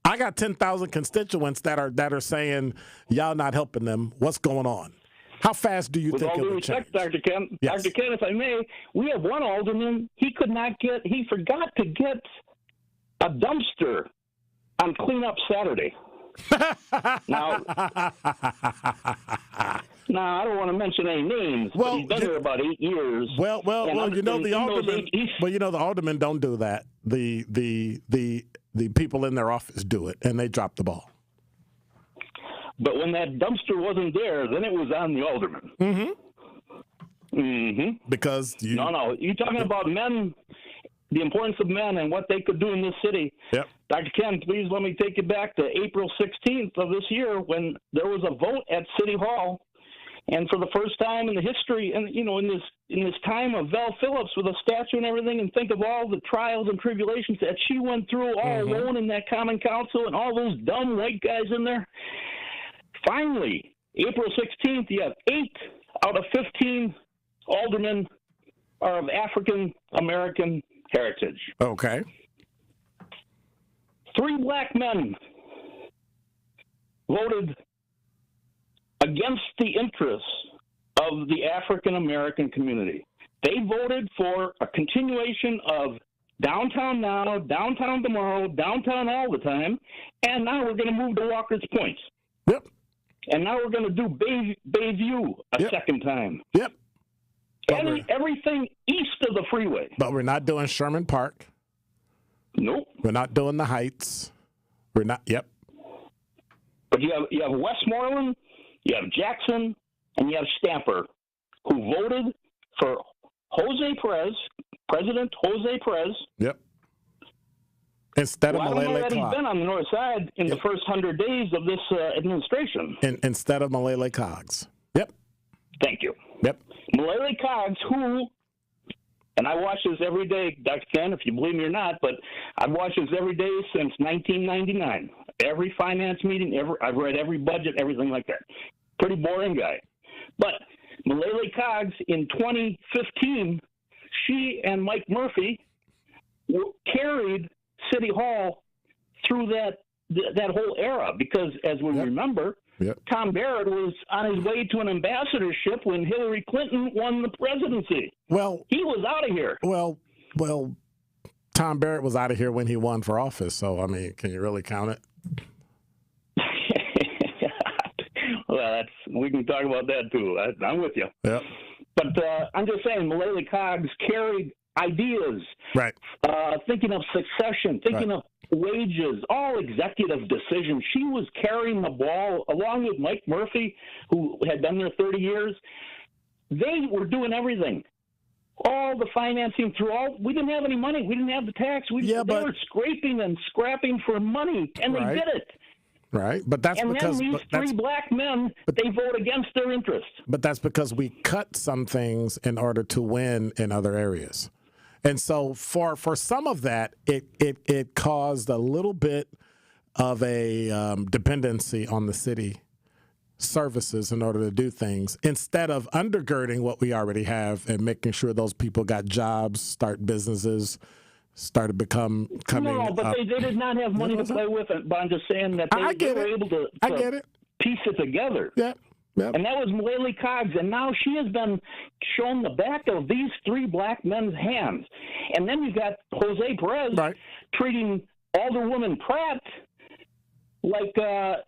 I got 10,000 constituents that are saying y'all not helping them. What's going on? How fast do you think it will change? With all due respect, Dr. Ken, Yes. Dr. Ken, if I may, we have one alderman. He forgot to get a dumpster on cleanup Saturday. Now, I don't want to mention any names, but he's been there about 8 years. Well, you know the aldermen. Well, you know the aldermen don't do that. The people in their office do it, and they drop the ball. But when that dumpster wasn't there, then it was on the alderman. Mm-hmm. Mm-hmm. Because No, you're talking about men, the importance of men and what they could do in this city. Yep. Dr. Ken, please let me take you back to April 16th of this year when there was a vote at City Hall. And for the first time in the history, and in this time of Val Phillips with a statue and everything, and think of all the trials and tribulations that she went through all alone in that common council and all those dumb white guys in there. Finally, April 16th, you have 8 out of 15 aldermen are of African American heritage. Okay. 3 black men voted against the interests of the African American community. They voted for a continuation of downtown now, downtown tomorrow, downtown all the time, and now we're going to move to Walker's Point. Yep. And now we're going to do Bayview a second time. Yep. Everything east of the freeway. But we're not doing Sherman Park. Nope. We're not doing the Heights. We're not. Yep. But you have Westmoreland, you have Jackson, and you have Stamper, who voted for President Jose Perez. Yep. Instead of I don't know Malele that he's Coggs. been on the north side in the first 100 days of this administration. Instead of Malele Coggs. Yep. Thank you. Yep. Malele Coggs, who, and I watch this every day, Dr. Ken, if you believe me or not, but I've watched this every day since 1999. Every finance meeting, I've read every budget, everything like that. Pretty boring guy. But Malele Coggs, in 2015, she and Mike Murphy carried City Hall through that whole era because, as we remember, Tom Barrett was on his way to an ambassadorship when Hillary Clinton won the presidency. Well, he was out of here. Well, Tom Barrett was out of here when he won for office. So, I mean, can you really count it? Well, we can talk about that too. I'm with you. Yep. But I'm just saying, Malele Coggs carried ideas, right? Thinking of succession, thinking of wages, all executive decisions. She was carrying the ball along with Mike Murphy, who had been there 30 years. They were doing everything. All the financing we didn't have any money. We didn't have the tax. They were scraping and scrapping for money, and they did it. Right, but that's because then these three black men, they vote against their interests. But that's because we cut some things in order to win in other areas. And so for some of that, it caused a little bit of a dependency on the city services in order to do things instead of undergirding what we already have and making sure those people got jobs, start businesses, started coming No, but they did not have money to play with it. But I'm just saying that they were able to piece it together. Yeah. Yep. And that was Malele Coggs, and now she has been shown the back of these three black men's hands. And then you got Jose Perez treating Alderwoman Pratt like I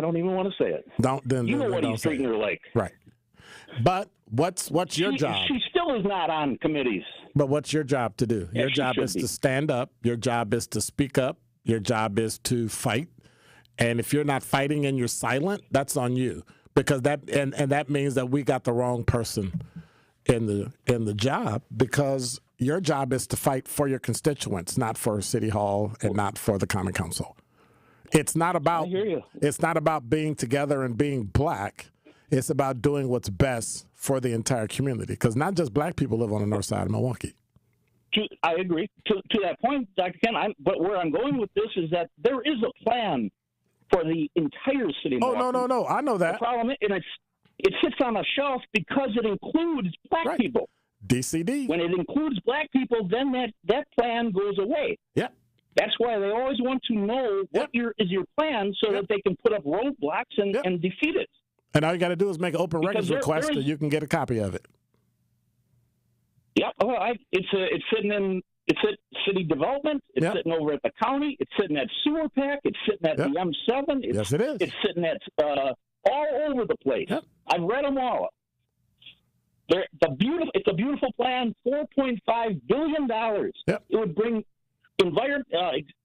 don't even want to say it. You know what he's treating her like. Right. But what's your job? She still is not on committees. But what's your job to do? Your job is to stand up. Your job is to speak up. Your job is to fight. And if you're not fighting and you're silent, that's on you. Because that means that we got the wrong person in the job, because your job is to fight for your constituents, not for City Hall and not for the Common Council. It's not about being together and being black. It's about doing what's best for the entire community, because not just black people live on the north side of Milwaukee. I agree. To that point, Dr. Ken, but where I'm going with this is that there is a plan for the entire city of Milwaukee. No. I know that. The problem is, it sits on a shelf because it includes black people. DCD. When it includes black people, then that plan goes away. Yep. That's why they always want to know what is your plan so that they can put up roadblocks and defeat it. And all you got to do is make an open records request, and you can get a copy of it. Yep. Well, it's sitting in. It's at city development. It's sitting over at the county. It's sitting at Sewer Pack. It's sitting at the M7. Yes, it is. It's sitting at all over the place. Yep. I've read them all. It's a beautiful plan. $4.5 billion. Yep. It would bring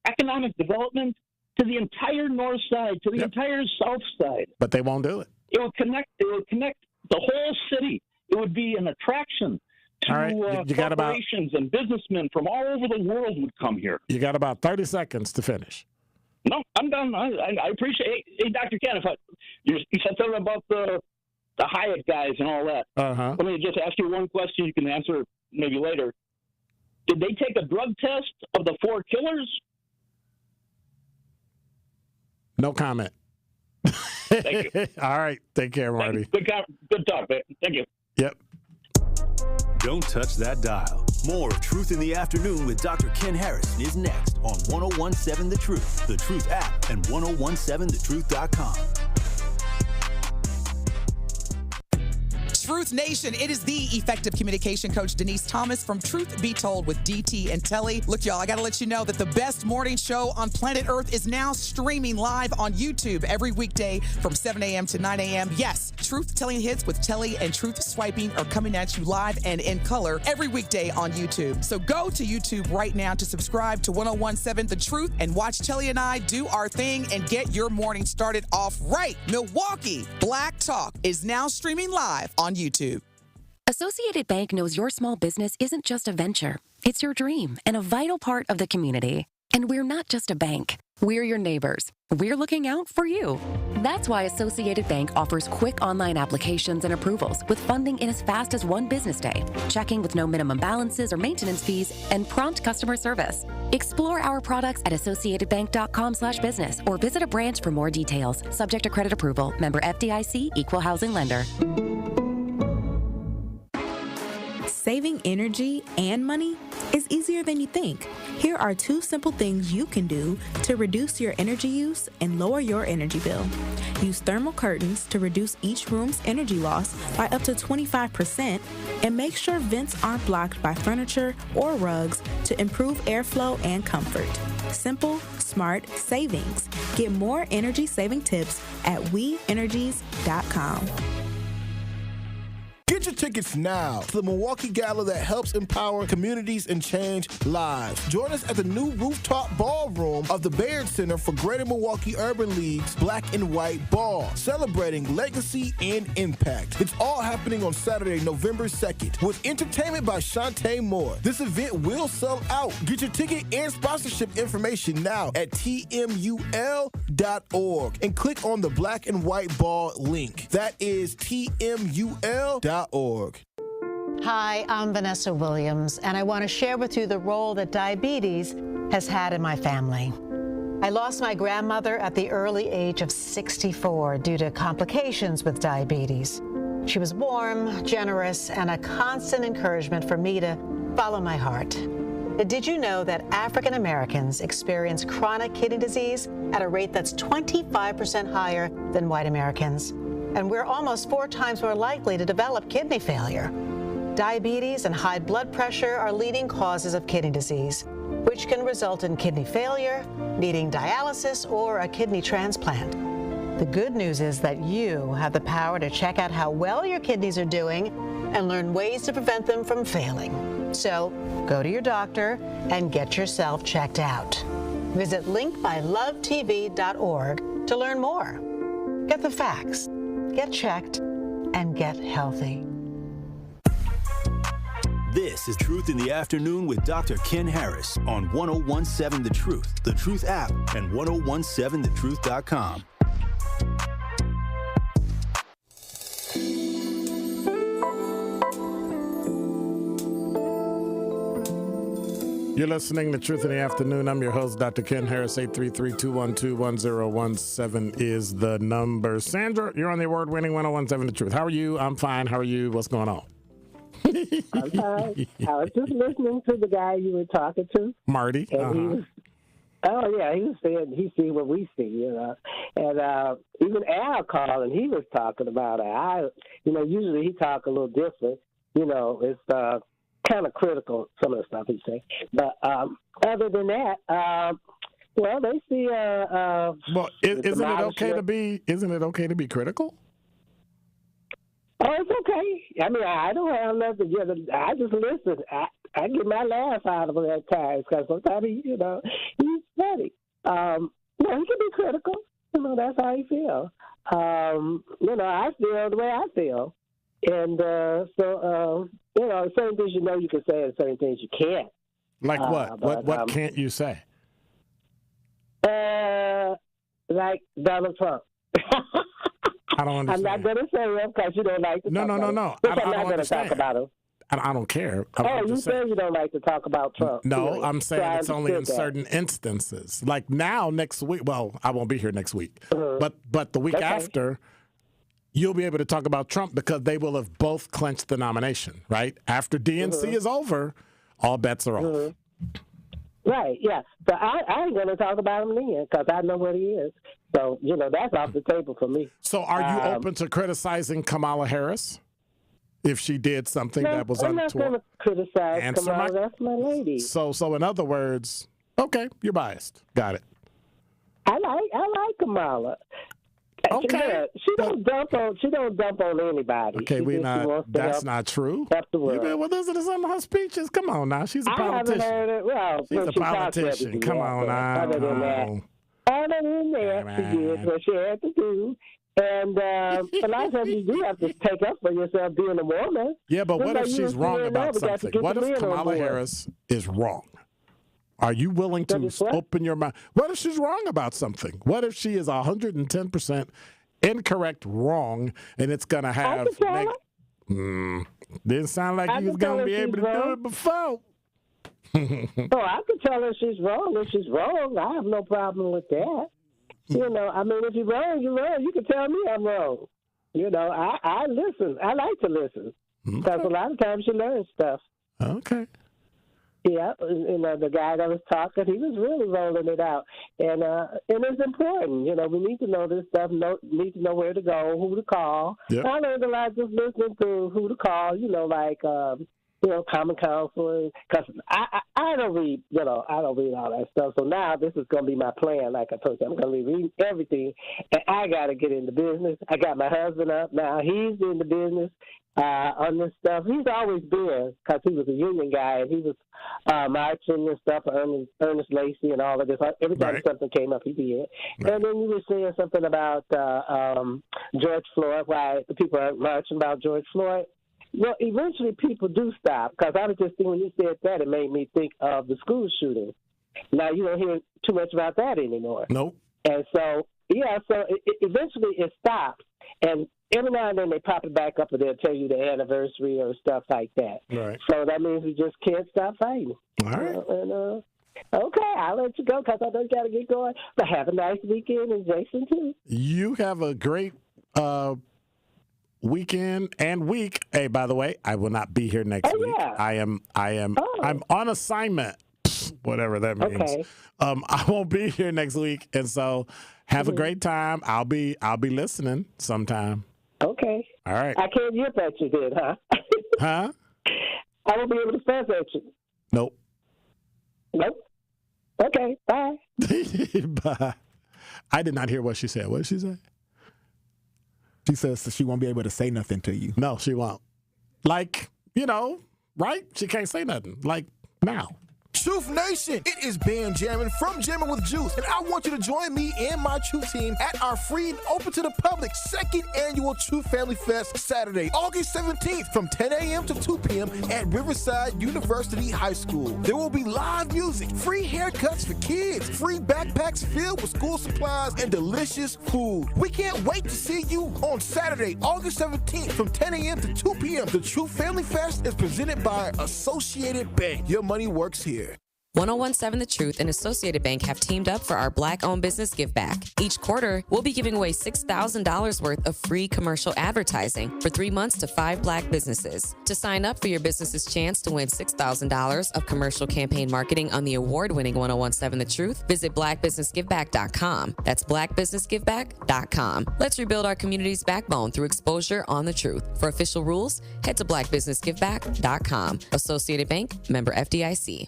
economic development to the entire north side, to the entire south side. But they won't do it. It would connect the whole city. It would be an attraction. Corporations and businessmen from all over the world would come here. You got about 30 seconds to finish. No, I'm done. I appreciate it. Hey, Dr. Ken, you said something about the Hyatt guys and all that. Uh-huh. Let me just ask you one question. You can answer maybe later. Did they take a drug test of the 4 killers? No comment. Thank you. All right. Take care, Marty. Good talk, man. Thank you. Yep. Don't touch that dial. More of Truth in the Afternoon with Dr. Ken Harrison is next on 1017 The Truth, The Truth app, and 1017thetruth.com. Truth Nation, it is the effective communication coach, Denise Thomas from Truth Be Told with DT and Telly. Look, y'all, I got to let you know that the best morning show on planet Earth is now streaming live on YouTube every weekday from 7 a.m. to 9 a.m. Yes, Truth Telling Hits with Telly and Truth Swiping are coming at you live and in color every weekday on YouTube. So go to YouTube right now to subscribe to 1017 The Truth and watch Telly and I do our thing and get your morning started off right. Milwaukee Black Talk is now streaming live on YouTube. Associated Bank knows your small business isn't just a venture. It's your dream and a vital part of the community. And we're not just a bank. We're your neighbors. We're looking out for you. That's why Associated Bank offers quick online applications and approvals with funding in as fast as one business day, checking with no minimum balances or maintenance fees, and prompt customer service. Explore our products at associatedbank.com/business or visit a branch for more details. Subject to credit approval. Member FDIC, Equal Housing Lender. Saving energy and money is easier than you think. Here are 2 simple things you can do to reduce your energy use and lower your energy bill. Use thermal curtains to reduce each room's energy loss by up to 25%, and make sure vents aren't blocked by furniture or rugs to improve airflow and comfort. Simple, smart savings. Get more energy-saving tips at WeEnergies.com. Get your tickets now to the Milwaukee Gala that helps empower communities and change lives. Join us at the new rooftop ballroom of the Baird Center for Greater Milwaukee Urban League's Black and White Ball, celebrating legacy and impact. It's all happening on Saturday, November 2nd, with entertainment by Shantae Moore. This event will sell out. Get your ticket and sponsorship information now at tmul.org and click on the Black and White Ball link. That is tmul.org. Hi, I'm Vanessa Williams, and I want to share with you the role that diabetes has had in my family. I lost my grandmother at the early age of 64 due to complications with diabetes. She was warm, generous, and a constant encouragement for me to follow my heart. Did you know that African Americans experience chronic kidney disease at a rate that's 25% higher than white Americans? And we're almost 4 times more likely to develop kidney failure. Diabetes and high blood pressure are leading causes of kidney disease, which can result in kidney failure, needing dialysis, or a kidney transplant. The good news is that you have the power to check out how well your kidneys are doing and learn ways to prevent them from failing. So go to your doctor and get yourself checked out. Visit linkmylovetv.org to learn more. Get the facts. Get checked, and get healthy. This is Truth in the Afternoon with Dr. Ken Harris on 1017 The Truth app, and 1017thetruth.com. You're listening to Truth in the Afternoon. I'm your host, Dr. Ken Harris. 833-212-1017 is the number. Sandra, you're on the award-winning 1017 The Truth. How are you? I'm fine. How are you? What's going on? I'm fine. I was just listening to the guy you were talking to. Marty. And he was, he was saying he see what we see, you know. And even Al called and he was talking about it. Usually he talk a little different. You know, it's kind of critical, some of the stuff he say. But other than that, they see. Well, isn't it okay to be critical? Oh, it's okay. I mean, I don't have nothing. I just listen. I get my laugh out of him at times because sometimes he's funny. He can be critical. That's how he feels. I feel the way I feel. And certain things you can say and certain things you can't. Like what? What can't you say? Like Donald Trump. I don't understand. I'm not going to say him because you don't like to talk about him. No. I'm not going to talk about him. I don't care. You said you don't like to talk about Trump. No, period. I'm saying it's only in certain instances. Like now, next week. Well, I won't be here next week. But the week after, you'll be able to talk about Trump because they will have both clinched the nomination, right? After DNC is over, all bets are off. Right, yeah. So I ain't going to talk about him then because I know what he is. So, that's off the table for me. So are you open to criticizing Kamala Harris if she did something that was untoward? I'm not going to criticize Kamala. That's my lady. So in other words, okay, you're biased. Got it. I like Kamala. Okay. She don't dump on anybody. Okay, that's not true. Well, listen to some of her speeches. Come on now. She's a politician. I haven't heard it. Well, she's a politician. Come on now. Other than that, she did what she had to do. And a lot of times you do have to take up for yourself being a woman. Yeah, but Just what like if you she's and wrong CNN, about we got to something? get What the if men on Kamala board. Harris is wrong? Are you willing to open your mind? What if she's wrong about something? What if she is 110% incorrect, wrong, and it's going to have... Didn't sound like you was going to be able to do it before. I could tell her she's wrong. If she's wrong, I have no problem with that. You know, I mean, if you're wrong, you're wrong. You can tell me I'm wrong. You know, I listen. I like to listen because a lot of times you learn stuff. Okay. Yeah, you know, the guy that was talking, he was really rolling it out. And it's important. You know, we need to know this stuff, need to know where to go, who to call. Yep. I learned a lot just listening to who to call, you know, like, you know, Common Counsel. Because I don't read, you know, I don't read all that stuff. So now this is going to be my plan. Like I told you, I'm going to be reading everything. And I got to get into business. I got my husband up now. He's in the business. On this stuff. He's always been, because he was a union guy, and he was marching and stuff, Ernest Lacey and all of this. Every time something came up, he did. And then you were saying something about George Floyd, why the people are marching about George Floyd. Well, eventually people do stop, because I was just thinking when you said that, it made me think of the school shooting. Now, you don't hear too much about that anymore. Nope. And so, yeah, so eventually it stops. And every now and then they pop it back up and they'll tell you the anniversary or stuff like that. Right. So that means we just can't stop fighting. All right. Okay, I'll let you go because I know you got to get going. But have a nice weekend, and Jason too. You have a great weekend and week. Hey, by the way, I will not be here next week. Yeah. I'm on assignment. Whatever that means. Okay. I won't be here next week, and so have a great time. I'll be listening sometime. Okay. All right. I can't yip at you then, huh? Huh? I won't be able to fuss at you. Nope. Nope. Okay. Bye. Bye. I did not hear what she said. What did she say? She says she won't be able to say nothing to you. No, she won't. Like, you know, right? She can't say nothing. Like now. Truth Nation, it is Ben Jammin from Jammin' with Juice, and I want you to join me and my Truth team at our free and open to the public second annual Truth Family Fest Saturday, August 17th from 10 a.m. to 2 p.m. at Riverside University High School. There will be live music, free haircuts for kids, free backpacks filled with school supplies, and delicious food. We can't wait to see you on Saturday, August 17th from 10 a.m. to 2 p.m. The Truth Family Fest is presented by Associated Bank. Your money works here. 1017 The Truth and Associated Bank have teamed up for our Black-owned business give back. Each quarter, we'll be giving away $6,000 worth of free commercial advertising for 3 months to 5 Black businesses. To sign up for your business's chance to win $6,000 of commercial campaign marketing on the award-winning 1017 The Truth, visit blackbusinessgiveback.com. That's blackbusinessgiveback.com. Let's rebuild our community's backbone through exposure on the truth. For official rules, head to blackbusinessgiveback.com. Associated Bank, member FDIC.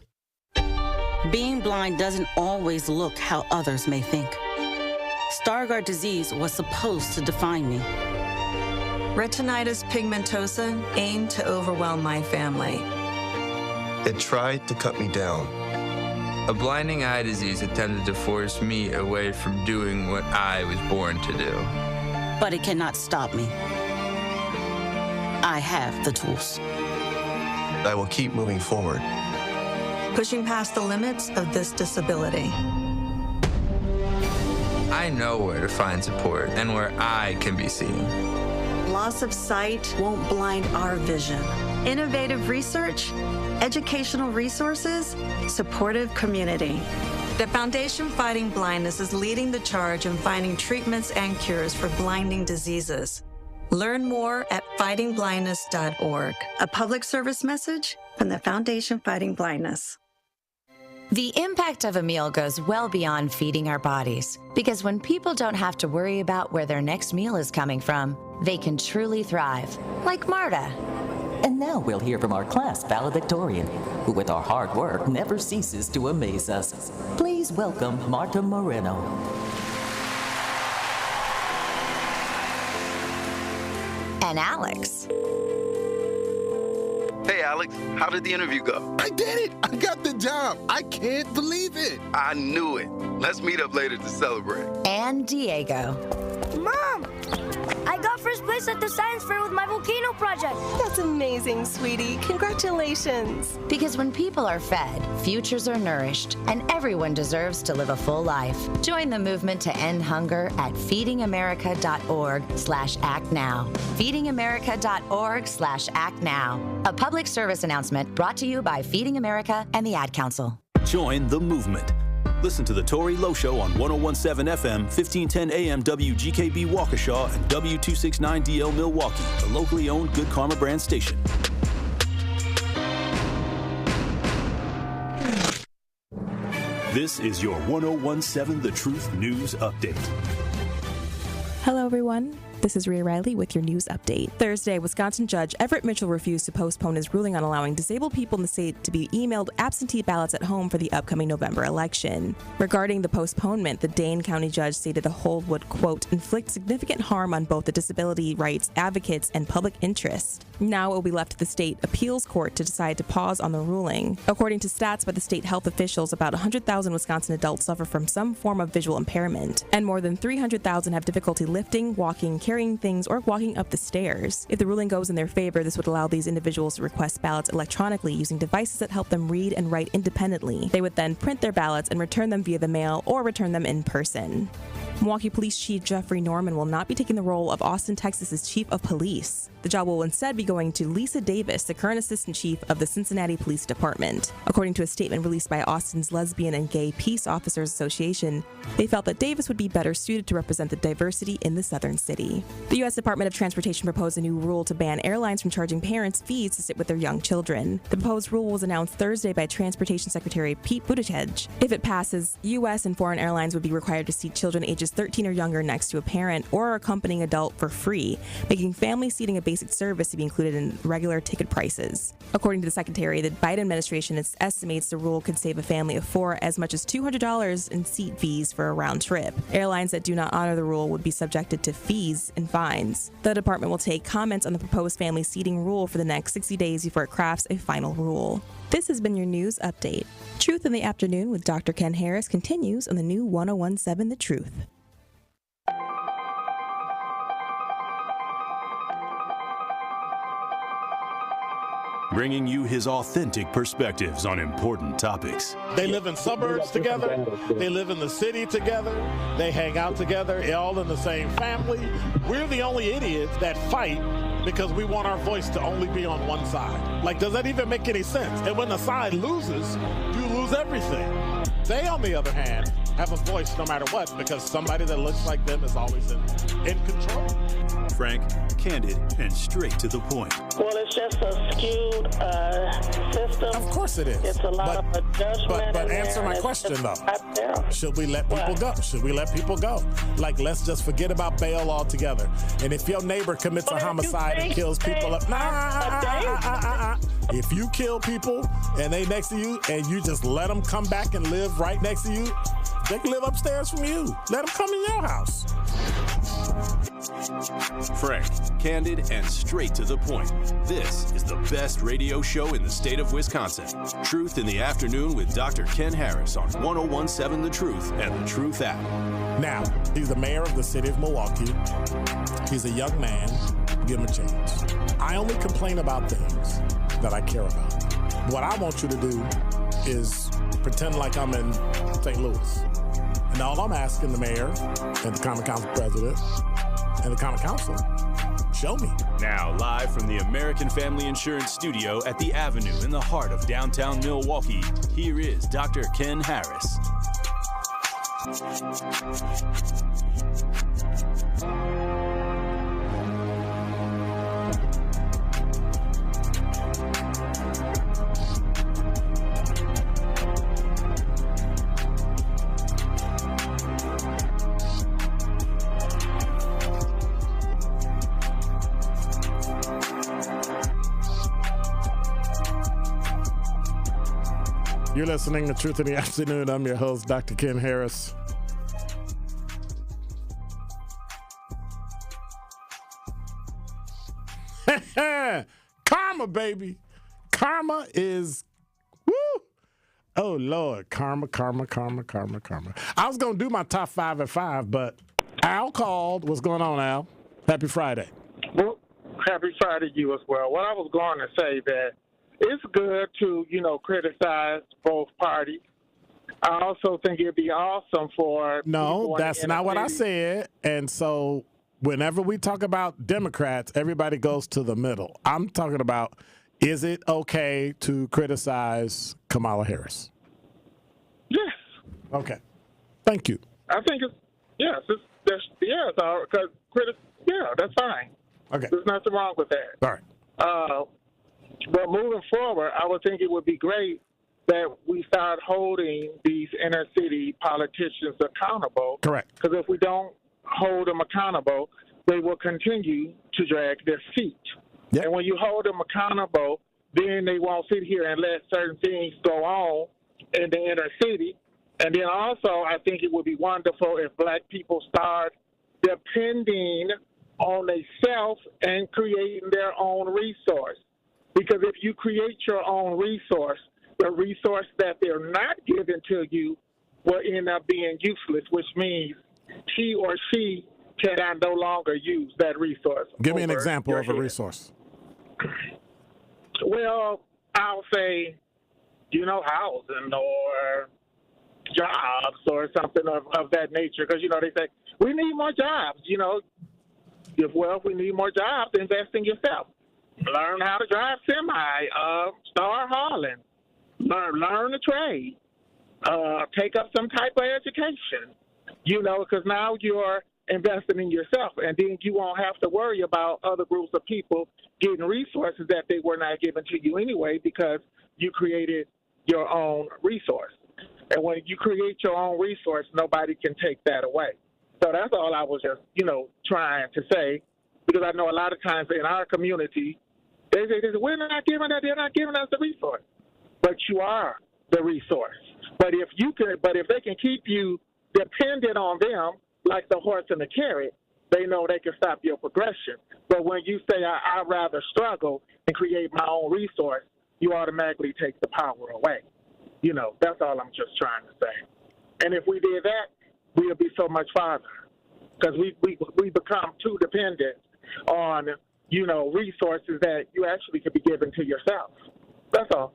Being blind doesn't always look how others may think. Stargardt disease was supposed to define me. Retinitis pigmentosa aimed to overwhelm my family. It tried to cut me down. A blinding eye disease attempted to force me away from doing what I was born to do. But it cannot stop me. I have the tools. I will keep moving forward. Pushing past the limits of this disability. I know where to find support and where I can be seen. Loss of sight won't blind our vision. Innovative research, educational resources, supportive community. The Foundation Fighting Blindness is leading the charge in finding treatments and cures for blinding diseases. Learn more at fightingblindness.org. A public service message from the Foundation Fighting Blindness. The impact of a meal goes well beyond feeding our bodies, because when people don't have to worry about where their next meal is coming from, they can truly thrive, like Marta. And now we'll hear from our class valedictorian, who with our hard work never ceases to amaze us. Please welcome Marta Moreno. And Alex. Hey, Alex, how did the interview go? I did it! I got the job! I can't believe it! I knew it. Let's meet up later to celebrate. And Diego. Mom! got first place at the science fair with my volcano project. That's amazing, sweetie. Congratulations. Because when people are fed, futures are nourished, and everyone deserves to live a full life. Join the movement to end hunger at feedingamerica.org/actnow. feedingamerica.org/actnow. A public service announcement brought to you by Feeding America and the Ad Council. Join the movement. Listen to the Tori Lowe Show on 101.7 FM, 1510 AM WGKB Waukesha and W269DL Milwaukee, the locally owned Good Karma brand station. This is your 101.7 The Truth News Update. Hello, everyone. This is Rhea Riley with your news update. Thursday, Wisconsin Judge Everett Mitchell refused to postpone his ruling on allowing disabled people in the state to be emailed absentee ballots at home for the upcoming November election. Regarding the postponement, the Dane County judge stated the hold would, quote, inflict significant harm on both the disability rights advocates and public interest. Now it will be left to the state appeals court to decide to pause on the ruling. According to stats by the state health officials, about 100,000 Wisconsin adults suffer from some form of visual impairment, and more than 300,000 have difficulty lifting, walking, carrying things, or walking up the stairs. If the ruling goes in their favor, this would allow these individuals to request ballots electronically using devices that help them read and write independently. They would then print their ballots and return them via the mail or return them in person. Milwaukee Police Chief Jeffrey Norman will not be taking the role of Austin, Texas's Chief of Police. The job will instead be going to Lisa Davis, the current Assistant Chief of the Cincinnati Police Department. According to a statement released by Austin's Lesbian and Gay Peace Officers Association, they felt that Davis would be better suited to represent the diversity in the southern city. The U.S. Department of Transportation proposed a new rule to ban airlines from charging parents fees to sit with their young children. The proposed rule was announced Thursday by Transportation Secretary Pete Buttigieg. If it passes, U.S. and foreign airlines would be required to seat children ages 13 or younger next to a parent or accompanying adult for free, making family seating a basic service to be included in regular ticket prices. According to the Secretary, the Biden administration estimates the rule could save a family of four as much as $200 in seat fees for a round trip. Airlines that do not honor the rule would be subjected to fees and fines. The department will take comments on the proposed family seating rule for the next 60 days before it crafts a final rule. This has been your news update. Truth in the Afternoon with Dr. Ken Harris continues on the new 101.7 The Truth. Bringing you his authentic perspectives on important topics. They live in suburbs together. They live in the city together. They hang out together, all in the same family. We're the only idiots that fight because we want our voice to only be on one side. Like, does that even make any sense? And when the side loses, you lose everything. They, on the other hand, have a voice no matter what because somebody that looks like them is always in control. Frank, candid, and straight to the point. Well, it's just a skewed system. Of course it is. It's a lot of judgment. But answer my question, though. Should we let people go? Should we let people go? Like, let's just forget about bail altogether. And if your neighbor commits a homicide and kills people up, if you kill people and they next to you and you just let them come back and live right next to you, they can live upstairs from you. Let them come in your house. Frank, candid, and straight to the point. This is the best radio show in the state of Wisconsin. Truth in the Afternoon with Dr. Ken Harris on 101.7 The Truth and The Truth app. Now, he's the mayor of the city of Milwaukee. He's a young man. Give him a chance. I only complain about things that I care about. What I want you to do is pretend like I'm in St. Louis. And all I'm asking the mayor and the Common Council president and the Common Council, show me. Now, live from the American Family Insurance Studio at the Avenue in the heart of downtown Milwaukee, here is Dr. Ken Harris. You're listening to Truth in the Afternoon. I'm your host, Dr. Ken Harris. Karma, baby. Karma is, woo. Oh, Lord. Karma. I was going to do my top 5 at 5, but Al called. What's going on, Al? Happy Friday. Well, happy Friday to you as well. What I was going to say that it's good to, criticize both parties. I also think it'd be awesome for No, that's not what I said. And so whenever we talk about Democrats, everybody goes to the middle. I'm talking about, is it okay to criticize Kamala Harris? Yes. Okay. Thank you. I think that's fine. Okay. There's nothing wrong with that. All right. But moving forward, I would think it would be great that we start holding these inner city politicians accountable. Correct. Because if we don't hold them accountable, they will continue to drag their feet. Yep. And when you hold them accountable, then they won't sit here and let certain things go on in the inner city. And then also, I think it would be wonderful if black people start depending on themselves and creating their own resource. Because if you create your own resource, the resource that they're not giving to you will end up being useless, which means he or she cannot no longer use that resource. Give me an example of a resource. Well, I'll say, housing or jobs or something of that nature. Because, they say, we need more jobs. If we need more jobs, invest in yourself. Learn how to drive semi. Start hauling. Learn a trade. Take up some type of education. Because now you're investing in yourself, and then you won't have to worry about other groups of people getting resources that they were not given to you anyway because you created your own resource. And when you create your own resource, nobody can take that away. So that's all I was just, trying to say, because I know a lot of times in our community, they say, they're not giving us the resource. But you are the resource. But if they can keep you dependent on them, like the horse and the carrot, they know they can stop your progression. But when you say, I'd rather struggle and create my own resource, you automatically take the power away. That's all I'm just trying to say. And if we did that, we'll be so much farther. Because we become too dependent on, resources that you actually could be given to yourself. That's all.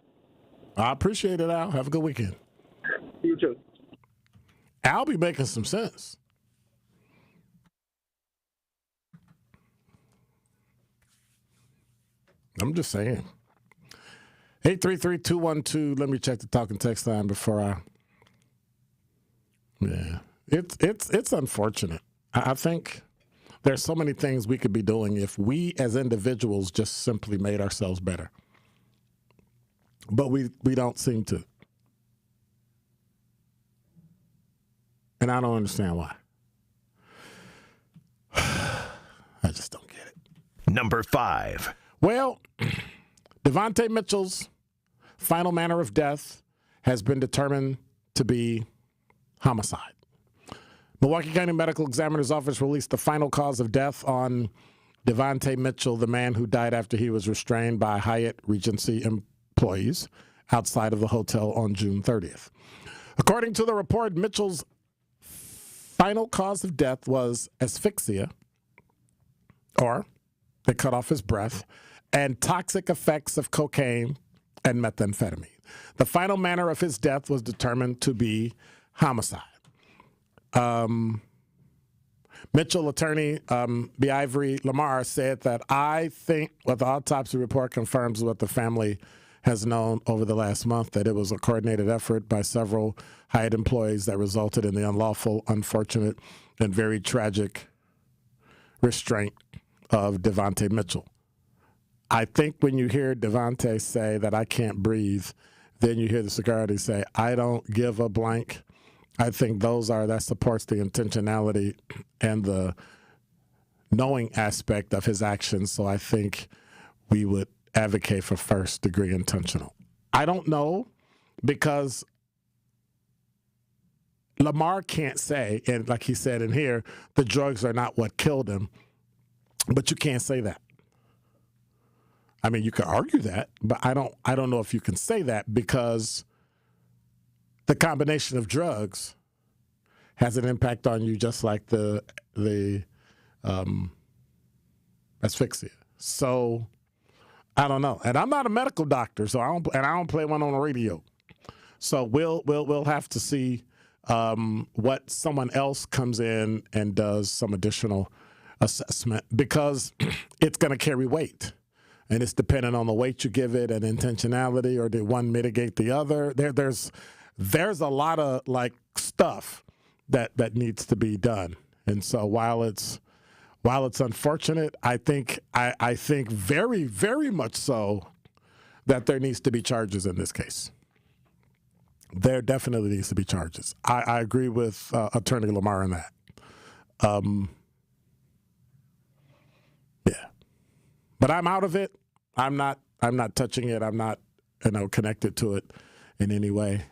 I appreciate it, Al. Have a good weekend. You too. Al be making some sense. I'm just saying. 833-212. Let me check the talking text line before I. Yeah, it's unfortunate. I think there's so many things we could be doing if we as individuals just simply made ourselves better. But we don't seem to. And I don't understand why. I just don't get it. Number 5. Well, Devontae Mitchell's final manner of death has been determined to be homicide. Milwaukee County Medical Examiner's Office released the final cause of death on Devontae Mitchell, the man who died after he was restrained by Hyatt Regency employees outside of the hotel on June 30th. According to the report, Mitchell's final cause of death was asphyxia, or they cut off his breath, and toxic effects of cocaine and methamphetamine. The final manner of his death was determined to be homicide. Mitchell attorney B. Ivory Lamar said that, I think what the autopsy report confirms what the family has known over the last month, that it was a coordinated effort by several Hyatt employees that resulted in the unlawful, unfortunate, and very tragic restraint of Devontae Mitchell. I think when you hear Devontae say that I can't breathe, then you hear the security say, I don't give a blank. I think that supports the intentionality and the knowing aspect of his actions. So I think we would advocate for first degree intentional. I don't know, because Lamar can't say, and like he said in here, the drugs are not what killed him, but you can't say that. I mean, you could argue that, but I don't know if you can say that, because the combination of drugs has an impact on you, just like the Asphyxia. So I don't know. And I'm not a medical doctor, so I don't play one on the radio. So we'll have to see what someone else comes in and does some additional assessment, because it's going to carry weight. And it's dependent on the weight you give it and intentionality, or did one mitigate the other? There's a lot of like stuff that needs to be done. And so while it's unfortunate, I think very, very much so that there needs to be charges in this case. There definitely needs to be charges. I agree with Attorney Lamar on that. Yeah, but I'm out of it. I'm not touching it. I'm not connected to it in any way.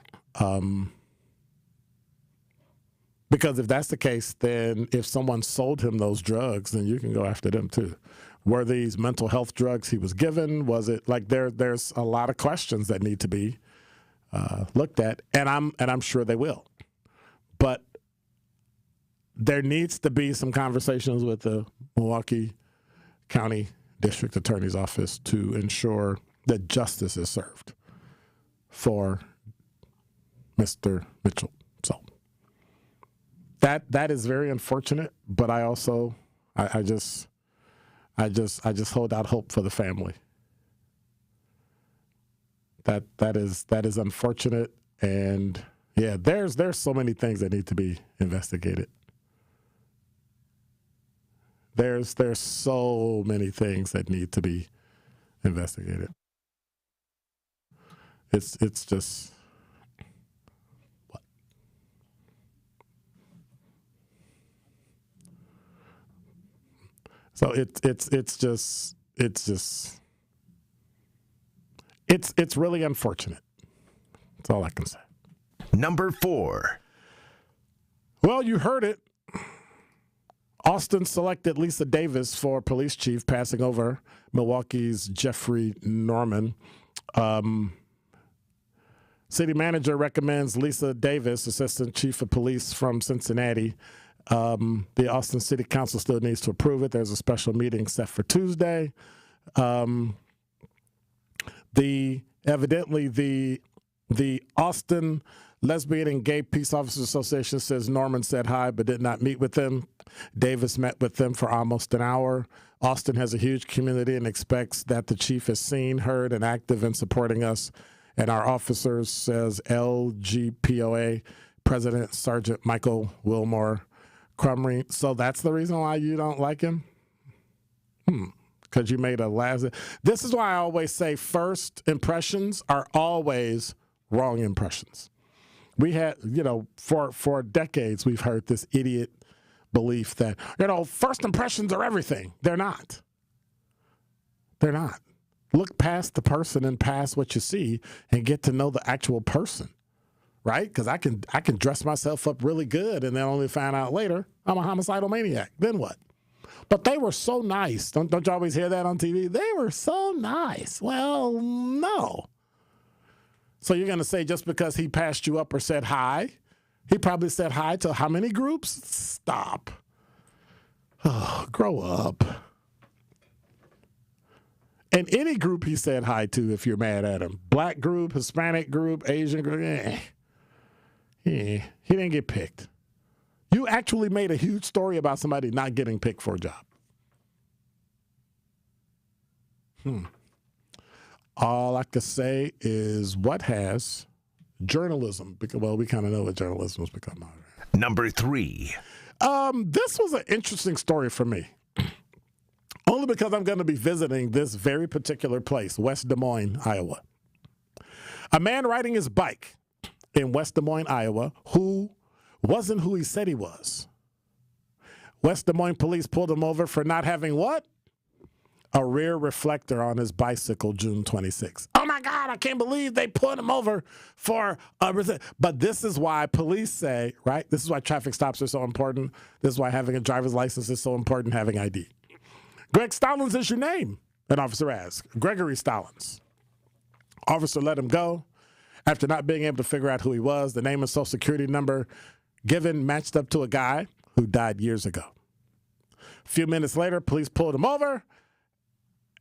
Because if that's the case, then if someone sold him those drugs, then you can go after them too. Were these mental health drugs he was given? Was it like there's a lot of questions that need to be looked at, and I'm sure they will. But there needs to be some conversations with the Milwaukee County District Attorney's Office to ensure that justice is served for Mr. Mitchell. So that is very unfortunate, but I also I just hold out hope for the family. That is unfortunate, and yeah, there's so many things that need to be investigated. There's so many things that need to be investigated. It's just what? So it's really unfortunate. That's all I can say. Number 4. Well, you heard it. Austin selected Lisa Davis for police chief, passing over Milwaukee's Jeffrey Norman. City manager recommends Lisa Davis, assistant chief of police from Cincinnati. The Austin City Council still needs to approve it. There's a special meeting set for Tuesday. Evidently the Austin Lesbian and Gay Peace Officers Association says Norman said hi but did not meet with them. Davis met with them for almost an hour. Austin has a huge community and expects that the chief is seen, heard, and active in supporting us and our officers, says LGPOA President Sergeant Michael Wilmore Crumry. So that's the reason why you don't like him? Because you made a last. This is why I always say first impressions are always wrong impressions. We had, for decades, we've heard this idiot belief that, first impressions are everything. They're not. They're not. Look past the person and past what you see and get to know the actual person, right? Because I can dress myself up really good and then only find out later I'm a homicidal maniac. Then what? But they were so nice. Don't you always hear that on TV? They were so nice. Well, no. So you're going to say just because he passed you up or said hi, he probably said hi to how many groups? Stop. Oh, grow up. And any group he said hi to if you're mad at him. Black group, Hispanic group, Asian group. He didn't get picked. You actually made a huge story about somebody not getting picked for a job. All I could say is what has journalism, well, we kind of know what journalism has become. Number 3. This was an interesting story for me. Only because I'm going to be visiting this very particular place, West Des Moines, Iowa. A man riding his bike in West Des Moines, Iowa, who wasn't who he said he was. West Des Moines police pulled him over for not having what? A rear reflector on his bicycle June 26. Oh, my God, I can't believe they pulled him over for But this is why police say, right? This is why traffic stops are so important. This is why having a driver's license is so important, having ID. Greg Stallings is your name, an officer asked. Gregory Stallings. Officer let him go after not being able to figure out who he was. The name and social security number given matched up to a guy who died years ago. A few minutes later, police pulled him over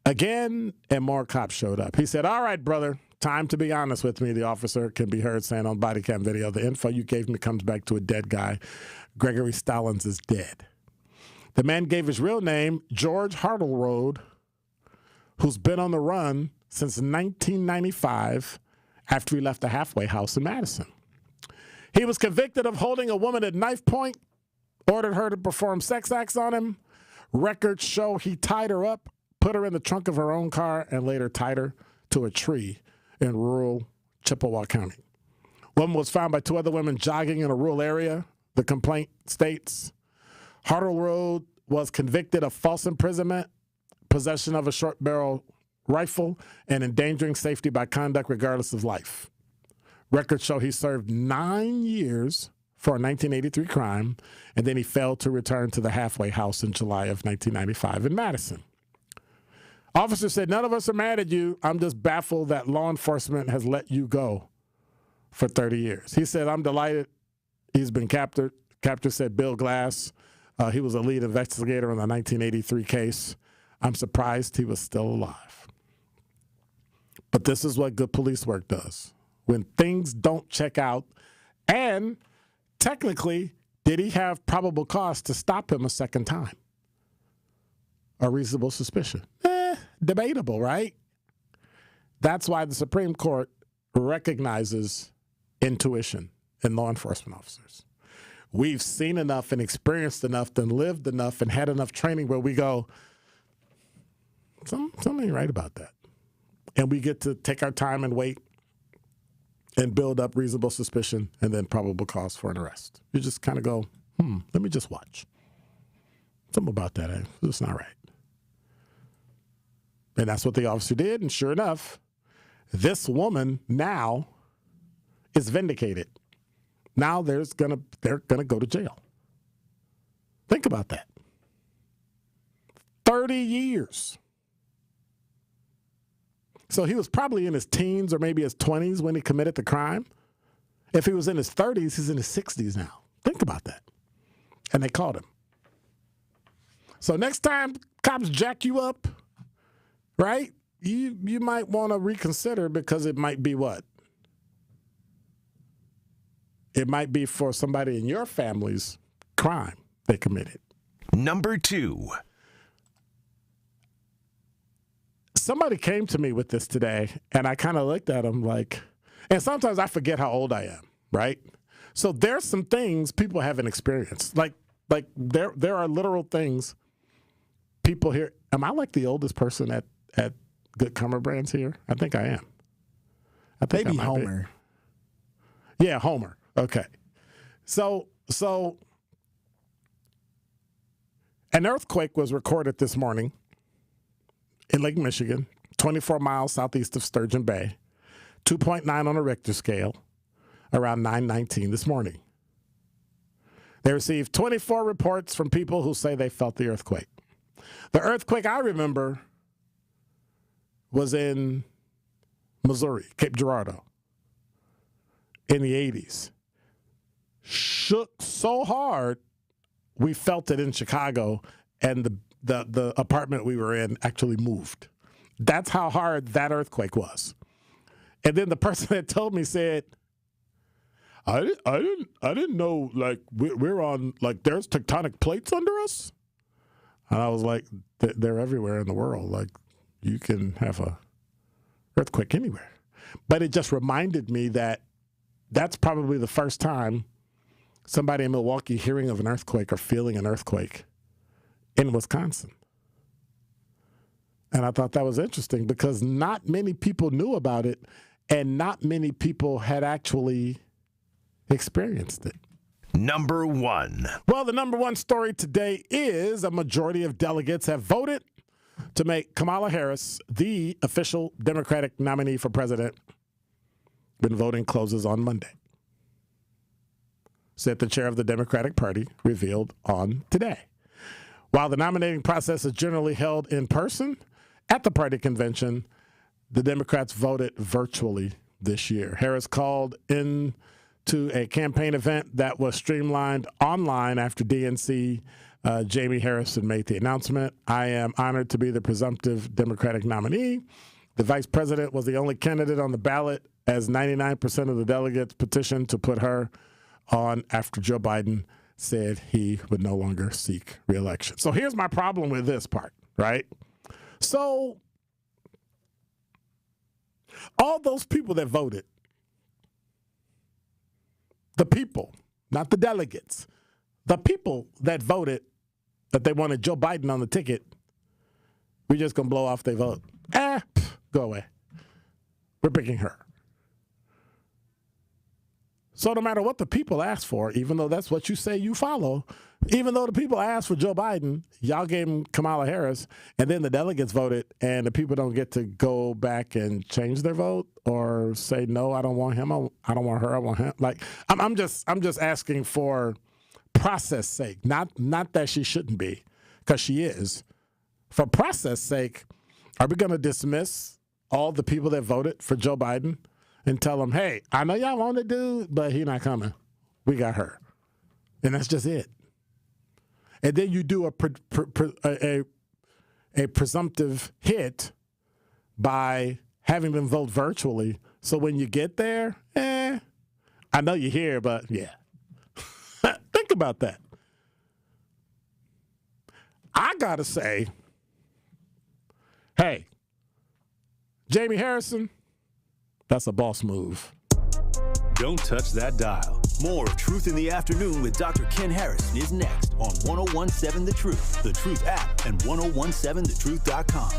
again, and more cops showed up. He said, "All right, brother, time to be honest with me," the officer can be heard saying on body cam video. "The info you gave me comes back to a dead guy. Gregory Stallings is dead." The man gave his real name, George Hartleroad, who's been on the run since 1995 after he left the halfway house in Madison. He was convicted of holding a woman at knife point, ordered her to perform sex acts on him. Records show he tied her up, put her in the trunk of her own car, and later tied her to a tree in rural Chippewa County. Woman was found by two other women jogging in a rural area. The complaint states Hartleroad was convicted of false imprisonment, possession of a short barrel rifle, and endangering safety by conduct regardless of life. Records show he served 9 years for a 1983 crime, and then he failed to return to the halfway house in July of 1995 in Madison. Officer said, "None of us are mad at you. I'm just baffled that law enforcement has let you go for 30 years. He said, "I'm delighted he's been captured." Captor said Bill Glass. He was a lead investigator on the 1983 case. "I'm surprised he was still alive." But this is what good police work does. When things don't check out, and technically, did he have probable cause to stop him a second time? A reasonable suspicion? Debatable, right? That's why the Supreme Court recognizes intuition in law enforcement officers. We've seen enough and experienced enough and lived enough and had enough training where we go, something ain't right about that. And we get to take our time and wait and build up reasonable suspicion and then probable cause for an arrest. You just kind of go, let me just watch. Something about that, it's not right. And that's what the officer did, and sure enough, this woman now is vindicated. Now they're gonna go to jail. Think about that. 30 years. So he was probably in his teens or maybe his 20s when he committed the crime. If he was in his 30s, he's in his 60s now. Think about that. And they caught him. So next time cops jack you up, right, you might want to reconsider, because it might be what? It might be for somebody in your family's crime they committed. Number 2. Somebody came to me with this today, and I kind of looked at them like, and sometimes I forget how old I am, right? So there's some things people haven't experienced. Like there are literal things people here. Am I like the oldest person at Good Comer Brands here? I think I am. I think maybe I might Homer. Be. Yeah, Homer. Okay. So an earthquake was recorded this morning in Lake Michigan, 24 miles southeast of Sturgeon Bay, 2.9 on a Richter scale, around 9:19 this morning. They received 24 reports from people who say they felt the earthquake. The earthquake I remember was in Missouri, Cape Girardeau, in the 80s. Shook so hard, we felt it in Chicago, and the apartment we were in actually moved. That's how hard that earthquake was. And then the person that told me said, I didn't know, like, we're on, like, there's tectonic plates under us. And I was like, they're everywhere in the world. Like, you can have a earthquake anywhere. But it just reminded me that that's probably the first time somebody in Milwaukee hearing of an earthquake or feeling an earthquake in Wisconsin. And I thought that was interesting, because not many people knew about it, and not many people had actually experienced it. Number 1. Well, the number one story today is a majority of delegates have voted to make Kamala Harris the official Democratic nominee for president when voting closes on Monday, said the chair of the Democratic Party revealed on today. While the nominating process is generally held in person at the party convention, the Democrats voted virtually this year. Harris called into a campaign event that was streamlined online after DNC Jamie Harrison made the announcement. I am honored to be the presumptive Democratic nominee. The vice president was the only candidate on the ballot, as 99% of the delegates petitioned to put her on after Joe Biden said he would no longer seek re-election. So here's my problem with this part, right? So all those people that voted, the people, not the delegates, the people that voted that they wanted Joe Biden on the ticket, we're just going to blow off their vote. Go away. We're picking her. So no matter what the people ask for, even though that's what you say you follow, even though the people asked for Joe Biden, y'all gave him Kamala Harris, and then the delegates voted, and the people don't get to go back and change their vote or say, no, I don't want him, I don't want her, I want him. Like, I'm just asking for process sake, not that she shouldn't be, because she is. For process sake, are we going to dismiss all the people that voted for Joe Biden and tell them, hey, I know y'all want the dude, but he's not coming. We got her. And that's just it. And then you do a presumptive hit by having them vote virtually. So when you get there, I know you're here, but yeah. Think about that. I got to say, hey, Jamie Harrison, that's a boss move. Don't touch that dial. More of Truth in the Afternoon with Dr. Ken Harrison is next on 1017 The Truth, The Truth app, and 1017thetruth.com.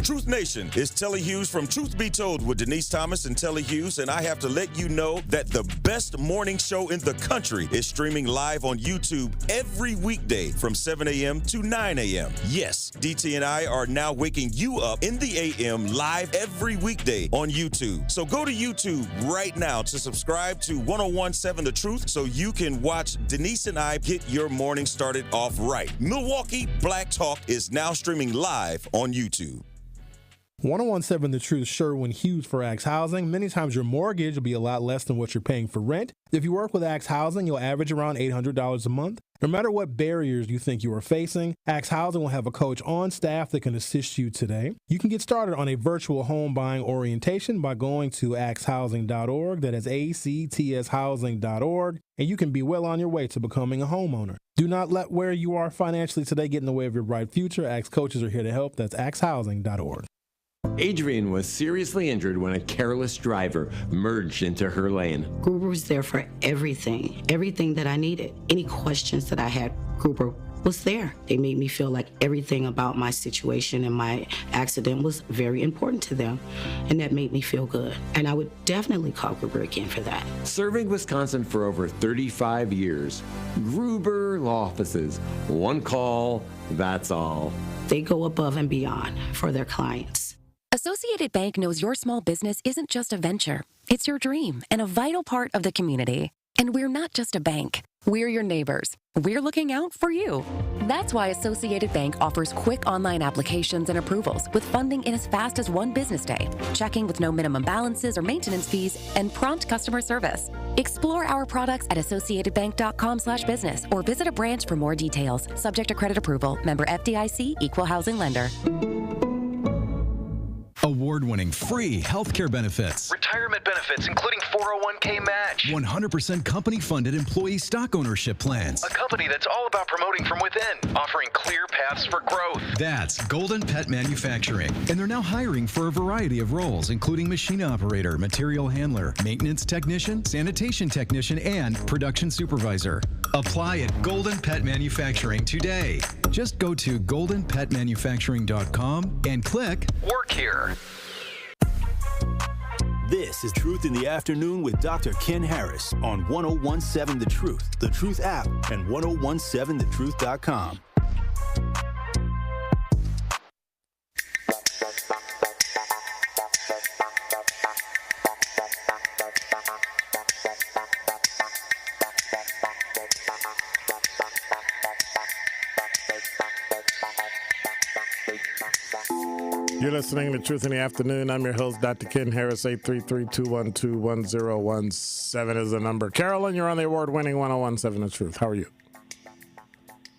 Truth Nation, it's Telly Hughes from Truth Be Told with Denise Thomas and Telly Hughes, and I have to let you know that the best morning show in the country is streaming live on YouTube every weekday from 7 a.m. to 9 a.m. Yes, DT and I are now waking you up in the a.m. live every weekday on YouTube. So go to YouTube right now to subscribe to 1017 The Truth so you can watch Denise and I get your morning started off right. Milwaukee Black Talk is now streaming live on YouTube. 1017 The Truth, Sherwin Hughes for Axe Housing. Many times your mortgage will be a lot less than what you're paying for rent. If you work with Axe Housing, you'll average around $800 a month. No matter what barriers you think you are facing, Axe Housing will have a coach on staff that can assist you today. You can get started on a virtual home buying orientation by going to axhousing.org. That is ACTShousing.org. And you can be well on your way to becoming a homeowner. Do not let where you are financially today get in the way of your bright future. Axe coaches are here to help. That's axhousing.org. Adrian was seriously injured when a careless driver merged into her lane. Gruber was there for everything that I needed. Any questions that I had, Gruber was there. They made me feel like everything about my situation and my accident was very important to them, and that made me feel good. And I would definitely call Gruber again for that. Serving Wisconsin for over 35 years, Gruber Law Offices. One call, that's all. They go above and beyond for their clients. Associated Bank knows your small business isn't just a venture. It's your dream and a vital part of the community. And we're not just a bank. We're your neighbors. We're looking out for you. That's why Associated Bank offers quick online applications and approvals with funding in as fast as one business day, checking with no minimum balances or maintenance fees, and prompt customer service. Explore our products at associatedbank.com/business or visit a branch for more details. Subject to credit approval. Member FDIC, Equal Housing Lender. Award-winning free healthcare benefits. Retirement benefits, including 401k match. 100% company-funded employee stock ownership plans. A company that's all about promoting from within, offering clear paths for growth. That's Golden Pet Manufacturing. And they're now hiring for a variety of roles, including machine operator, material handler, maintenance technician, sanitation technician, and production supervisor. Apply at Golden Pet Manufacturing today. Just go to goldenpetmanufacturing.com and click Work Here. This is Truth in the Afternoon with Dr. Ken Harris on 1017 The Truth, The Truth app, and 1017thetruth.com. You're listening to Truth in the Afternoon. I'm your host, Dr. Ken Harris. 833-212-1017 is the number. Carolyn, you're on the award-winning 1017 The Truth. How are you?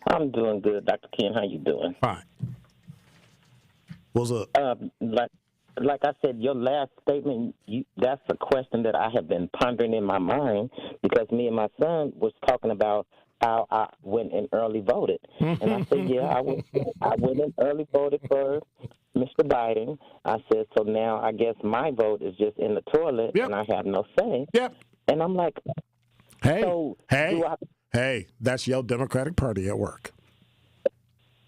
I'm doing good, Dr. Ken. How you doing? Fine. What's up? Like I said, your last statement, that's a question that I have been pondering in my mind because me and my son was talking about how I went and early voted. And I said, yeah, I went and early voted for Mr. Biden. I said, so now I guess my vote is just in the toilet and I have no say. Yep. And I'm like, hey, that's your Democratic Party at work.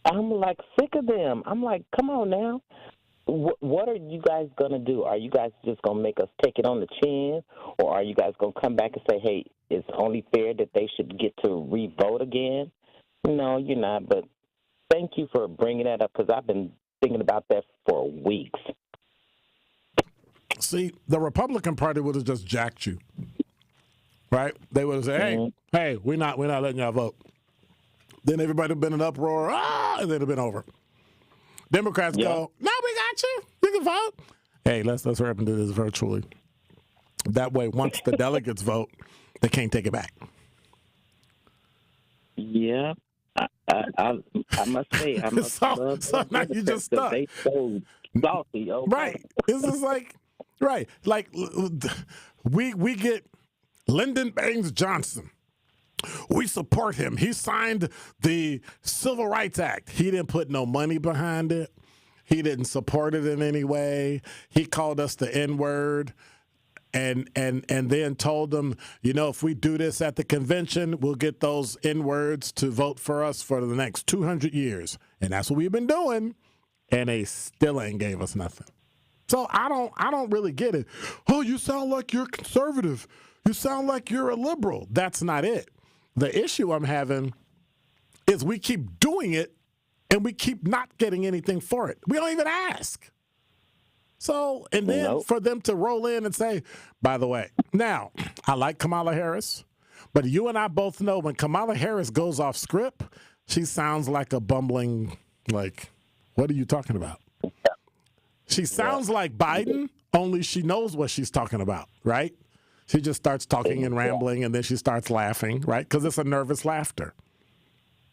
I'm like sick of them. I'm like, come on now. What are you guys going to do? Are you guys just going to make us take it on the chin? Or are you guys going to come back and say, hey, it's only fair that they should get to re-vote again? No, you're not. But thank you for bringing that up because I've been thinking about that for weeks. See, the Republican Party would have just jacked you, right? They would have said, hey, we're not letting y'all vote. Then everybody would have been in an uproar, and they'd have been over. Democrats go, no, we got you. You can vote. Hey, let's hurry up and do this virtually. That way, once the delegates vote, they can't take it back. Yeah, I must say, I must love so now you just stuck. They so salty. Okay. Right. This is like we get Lyndon Baines Johnson. We support him. He signed the Civil Rights Act. He didn't put no money behind it. He didn't support it in any way. He called us the N-word and then told them, if we do this at the convention, we'll get those N-words to vote for us for the next 200 years. And that's what we've been doing. And they still ain't gave us nothing. So I don't really get it. Oh, you sound like you're conservative. You sound like you're a liberal. That's not it. The issue I'm having is we keep doing it and we keep not getting anything for it. We don't even ask. So, and then for them to roll in and say, by the way, now, I like Kamala Harris, but you and I both know when Kamala Harris goes off script, she sounds like a bumbling, what are you talking about? She sounds like Biden, only she knows what she's talking about, right? She just starts talking and rambling, and then she starts laughing, right? Because it's a nervous laughter.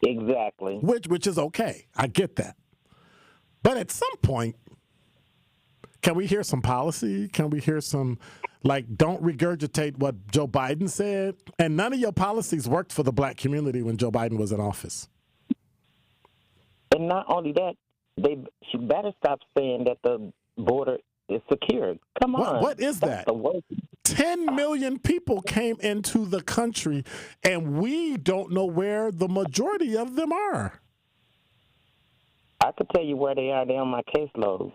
Exactly. Which is okay. I get that. But at some point, can we hear some policy? Can we hear some, don't regurgitate what Joe Biden said? And none of your policies worked for the black community when Joe Biden was in office. And not only that, she better stop saying that the border is secure. Come on. What is that? 10 million people came into the country, and we don't know where the majority of them are. I could tell you where they are. They're on my caseload.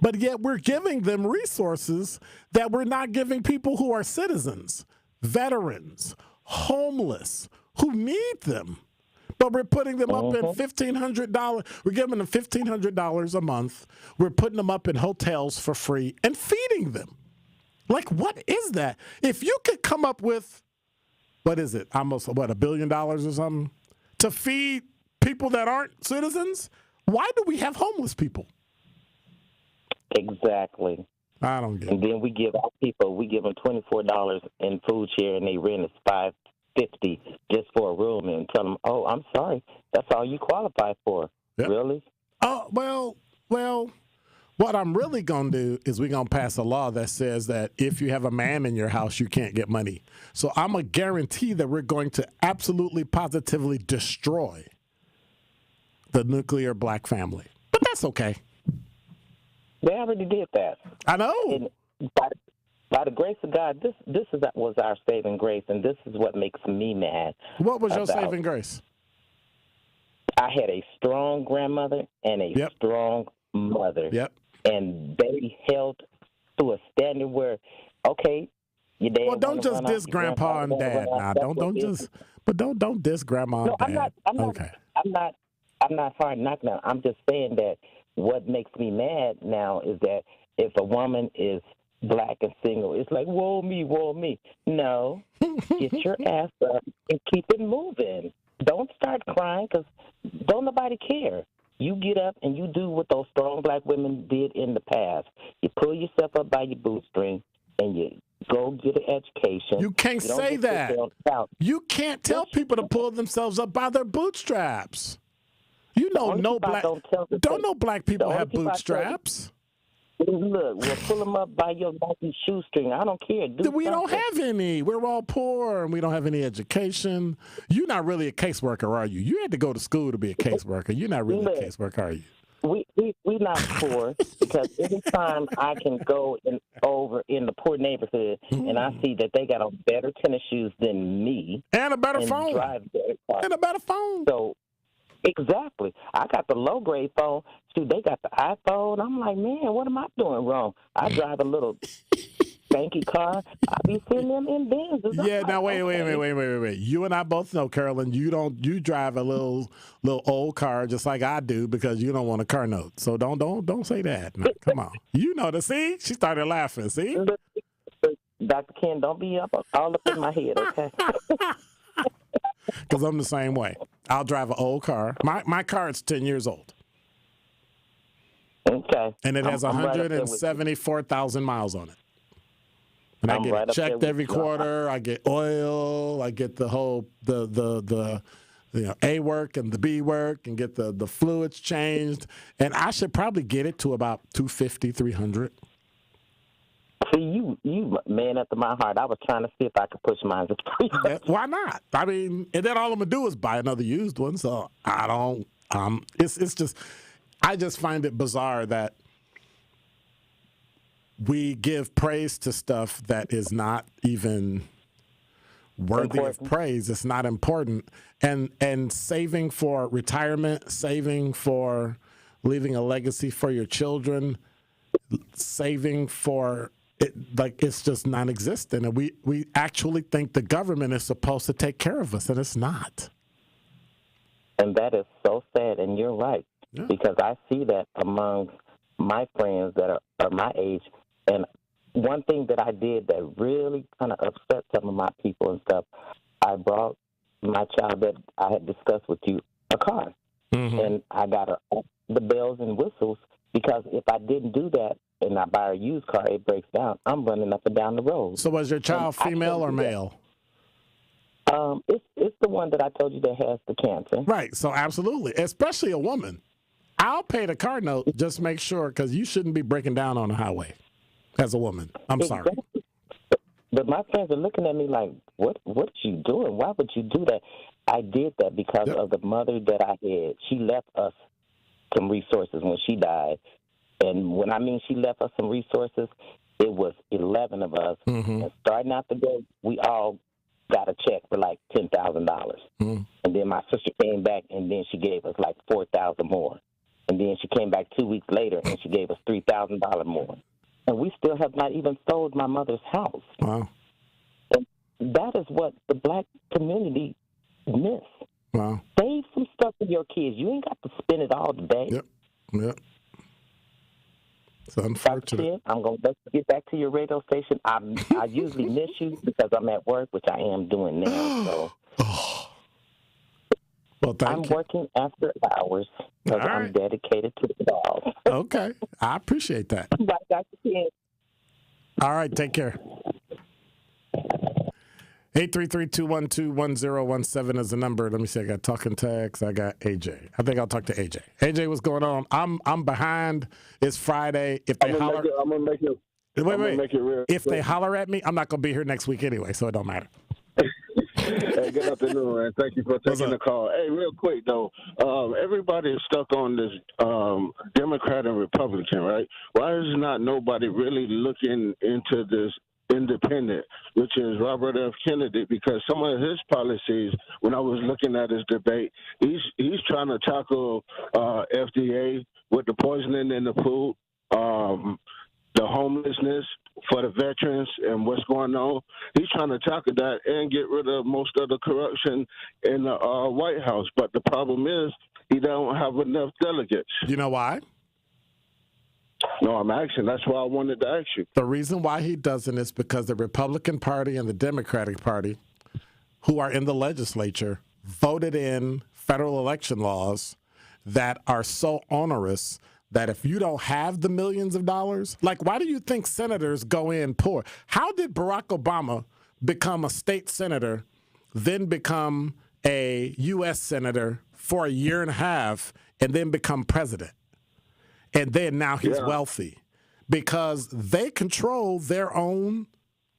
But yet we're giving them resources that we're not giving people who are citizens, veterans, homeless, who need them. But we're putting them up in $1,500. We're giving them $1,500 a month. We're putting them up in hotels for free and feeding them. What is that? If you could come up with, what is it, almost, $1 billion or something, to feed people that aren't citizens, why do we have homeless people? Exactly. I don't get it. And then we give our people, we give them $24 in food share, and they rent us $5.50 just for a room, and tell them, oh, I'm sorry, that's all you qualify for. Yep. Really? Oh, well, what I'm really going to do is we're going to pass a law that says that if you have a man in your house, you can't get money. So I'm going to guarantee that we're going to absolutely, positively destroy the nuclear black family. But that's okay. They already did that. I know. And by the grace of God, this was our saving grace, and this is what makes me mad. What was your saving grace? I had a strong grandmother and a strong mother. Yep. And they held to a standard where, okay, your dad. Well, don't just diss grandpa and dad now. Don't diss grandma and dad. I'm not hard knocking now. I'm just saying that what makes me mad now is that if a woman is black and single, it's like, woe me, woe me. No, get your ass up and keep it moving. Don't start crying because don't nobody care. You get up and you do what those strong black women did in the past. You pull yourself up by your bootstring and you go get an education. You can't say that. You can't tell people to pull themselves up by their bootstraps. You know, no black people have bootstraps. Look, we'll pull them up by your Nike shoestring. I don't care. We don't have any. We're all poor, and we don't have any education. You're not really a caseworker, are you? You had to go to school to be a caseworker. You're not really a caseworker, are you? We not poor because every time I can go over in the poor neighborhood and I see that they got on better tennis shoes than me and a better phone drive better cars. And a better phone. So exactly, I got the low grade phone. Shoot, they got the iPhone. I'm like, man, what am I doing wrong? I drive a little spanky car. I be seeing them in Benzes. Yeah, now wait. You and I both know, Carolyn, you drive a little old car just like I do because you don't want a car note. So don't say that. No, come on. You know see? She started laughing, see? Dr. Ken, don't be all up in my head, okay? Because I'm the same way. I'll drive an old car. My car is 10 years old. Okay. And it has 174,000 miles on it. And I get it checked every quarter. I get oil. I get the whole the A work and the B work and get the fluids changed. And I should probably get it to about 250, 300. See, you man after my heart. I was trying to see if I could push mine to 300. Why not? I mean, and then all I'm gonna do is buy another used one. So I don't. It's just. I just find it bizarre that we give praise to stuff that is not even worthy of praise. It's not important. And saving for retirement, saving for leaving a legacy for your children, saving for it, like it's just non-existent. And we actually think the government is supposed to take care of us, and it's not. And that is so sad, and you're right. Yeah. Because I see that among my friends that are my age. And one thing that I did that really kind of upset some of my people and stuff, I brought my child that I had discussed with you a car. Mm-hmm. And I got the bells and whistles because if I didn't do that and I buy a used car, it breaks down. I'm running up and down the road. So was your child female or male? It's the one that I told you that has the cancer. Right. So absolutely, especially a woman. I'll pay the car note, just make sure, because you shouldn't be breaking down on the highway as a woman. I'm sorry. But my friends are looking at me like, what are you doing? Why would you do that? I did that because of the mother that I had. She left us some resources when she died. And when I mean she left us some resources, it was 11 of us. Mm-hmm. And starting out the day, we all got a check for like $10,000. Mm-hmm. And then my sister came back, and then she gave us like $4,000 more. And then she came back 2 weeks later, and she gave us $3,000 more. And we still have not even sold my mother's house. Wow. And that is what the black community miss. Wow. Save some stuff for your kids. You ain't got to spend it all today. Yep. It's unfortunate. I'm going to let you get back to your radio station. I usually miss you because I'm at work, which I am doing now. So. Well, I'm working after hours because I'm dedicated to the dog. Okay. I appreciate that. Bye, Dr. Ken. All right. Take care. 833-212-1017 is the number. Let me see. I got talking text. I got AJ. I think I'll talk to AJ. AJ, what's going on? I'm behind. It's Friday. If they holler, I'm gonna make it. Make it real if they holler at me, I'm not gonna be here next week anyway, so it don't matter. Hey, good afternoon, man. Thank you for taking the call. Hey, real quick, though, everybody is stuck on this Democrat and Republican, right? Why is not nobody really looking into this independent, which is Robert F. Kennedy? Because some of his policies, when I was looking at his debate, he's trying to tackle FDA with the poisoning in the food, the homelessness for the veterans and what's going on. He's trying to tackle that and get rid of most of the corruption in the White House. But the problem is he don't have enough delegates. You know why? No, I'm asking. That's why I wanted to ask you. The reason why he doesn't is because the Republican Party and the Democratic Party, who are in the legislature, voted in federal election laws that are so onerous that if you don't have the millions of dollars, like why do you think senators go in poor? How did Barack Obama become a state senator, then become a U.S. senator for a year and a half, and then become president? And then now he's wealthy because they control their own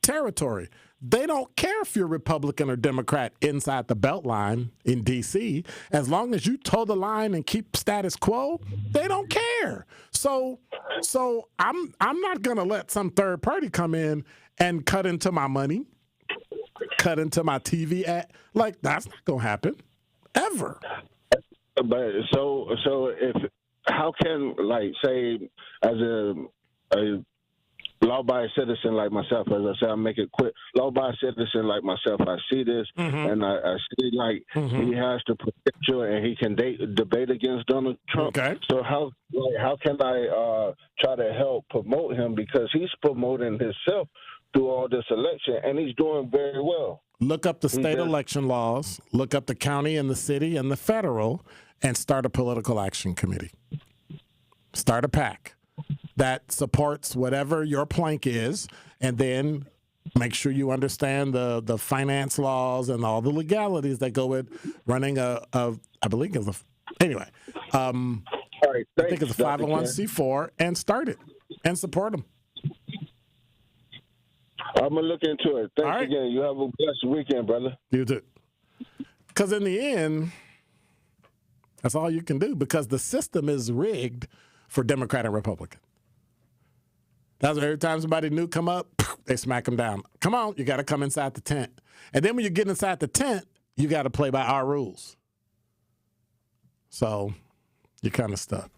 territory. They don't care if you're Republican or Democrat inside the Beltline in D.C. As long as you toe the line and keep status quo, they don't care. So I'm not going to let some third party come in and cut into my money, cut into my TV ad. Like, that's not going to happen ever. But so if how can, like, say, as a law-abiding citizen like myself, as I said, I'll make it quick. Law-abiding citizen like myself, I see this, and I see, like, he has the potential and he can debate against Donald Trump. Okay. So how can I try to help promote him? Because he's promoting himself through all this election, and he's doing very well. Look up the state election laws, look up the county and the city and the federal, and start a political action committee. Start a PAC that supports whatever your plank is, and then make sure you understand the finance laws and all the legalities that go with running I believe it's anyway. I think it's a 501c4, and start it and support them. I'm going to look into it. Thanks again. You have a blessed weekend, brother. You too. Because in the end, that's all you can do, because the system is rigged for Democrat and Republican. That's every time somebody new come up, they smack them down. Come on, you got to come inside the tent. And then when you get inside the tent, you got to play by our rules. So you're kind of stuck.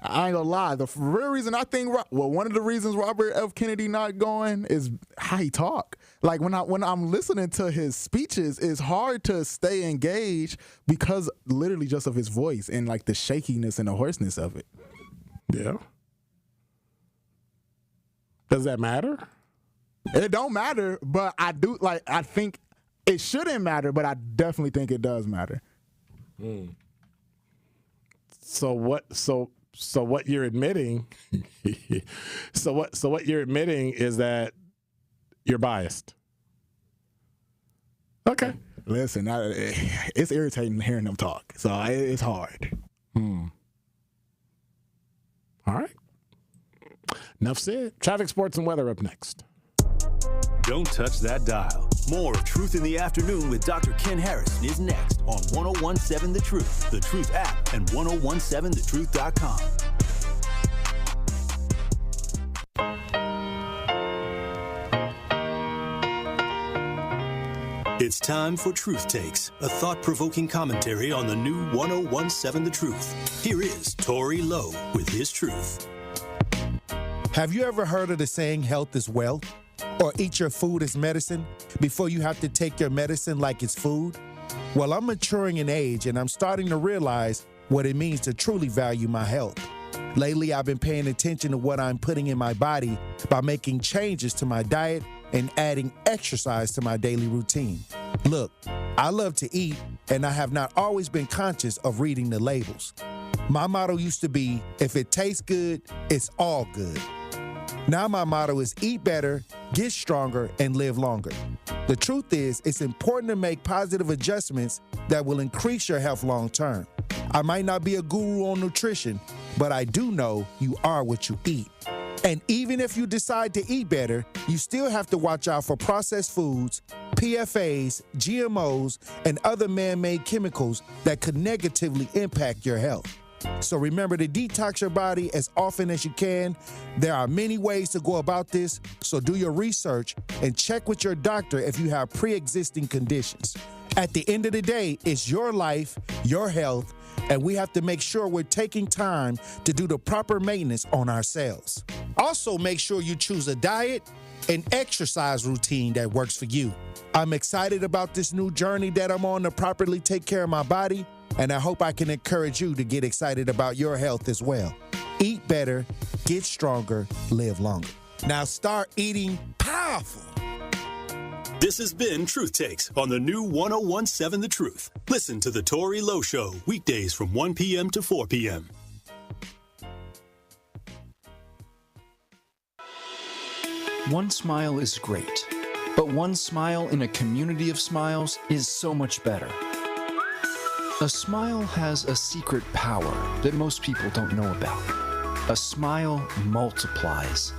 I ain't gonna lie. The real reason I think, one of the reasons Robert F. Kennedy not going is how he talk. Like when I'm listening to his speeches, it's hard to stay engaged because literally just of his voice and like the shakiness and the hoarseness of it. Yeah. Does that matter? It don't matter, but I do I think it shouldn't matter, but I definitely think it does matter. So what you're admitting so what you're admitting is that you're biased. Okay. Listen, it's irritating hearing them talk. So it's hard. All right. Enough said. Traffic, sports, and weather up next. Don't touch that dial. More of Truth in the Afternoon with Dr. Ken Harrison is next on 1017 The Truth, The Truth app, and 1017thetruth.com. It's time for Truth Takes, a thought-provoking commentary on the new 1017 The Truth. Here is Tory Lowe with his truth. Have you ever heard of the saying, health is wealth? Or eat your food as medicine before you have to take your medicine like it's food? Well, I'm maturing in age and I'm starting to realize what it means to truly value my health. Lately, I've been paying attention to what I'm putting in my body by making changes to my diet and adding exercise to my daily routine. Look, I love to eat, and I have not always been conscious of reading the labels. My motto used to be, if it tastes good, it's all good. Now my motto is eat better, get stronger, and live longer. The truth is, it's important to make positive adjustments that will increase your health long term. I might not be a guru on nutrition, but I do know you are what you eat. And even if you decide to eat better, you still have to watch out for processed foods, PFAs, GMOs, and other man-made chemicals that could negatively impact your health. So remember to detox your body as often as you can. There are many ways to go about this, so do your research and check with your doctor if you have pre-existing conditions. At the end of the day, it's your life, your health, and we have to make sure we're taking time to do the proper maintenance on ourselves. Also, make sure you choose a diet and exercise routine that works for you. I'm excited about this new journey that I'm on to properly take care of my body, and I hope I can encourage you to get excited about your health as well. Eat better, get stronger, live longer. Now start eating powerful. This has been Truth Takes on the new 101.7 The Truth. Listen to The Tori Lowe Show weekdays from 1 p.m. to 4 p.m. One smile is great, but one smile in a community of smiles is so much better. A smile has a secret power that most people don't know about. A smile multiplies.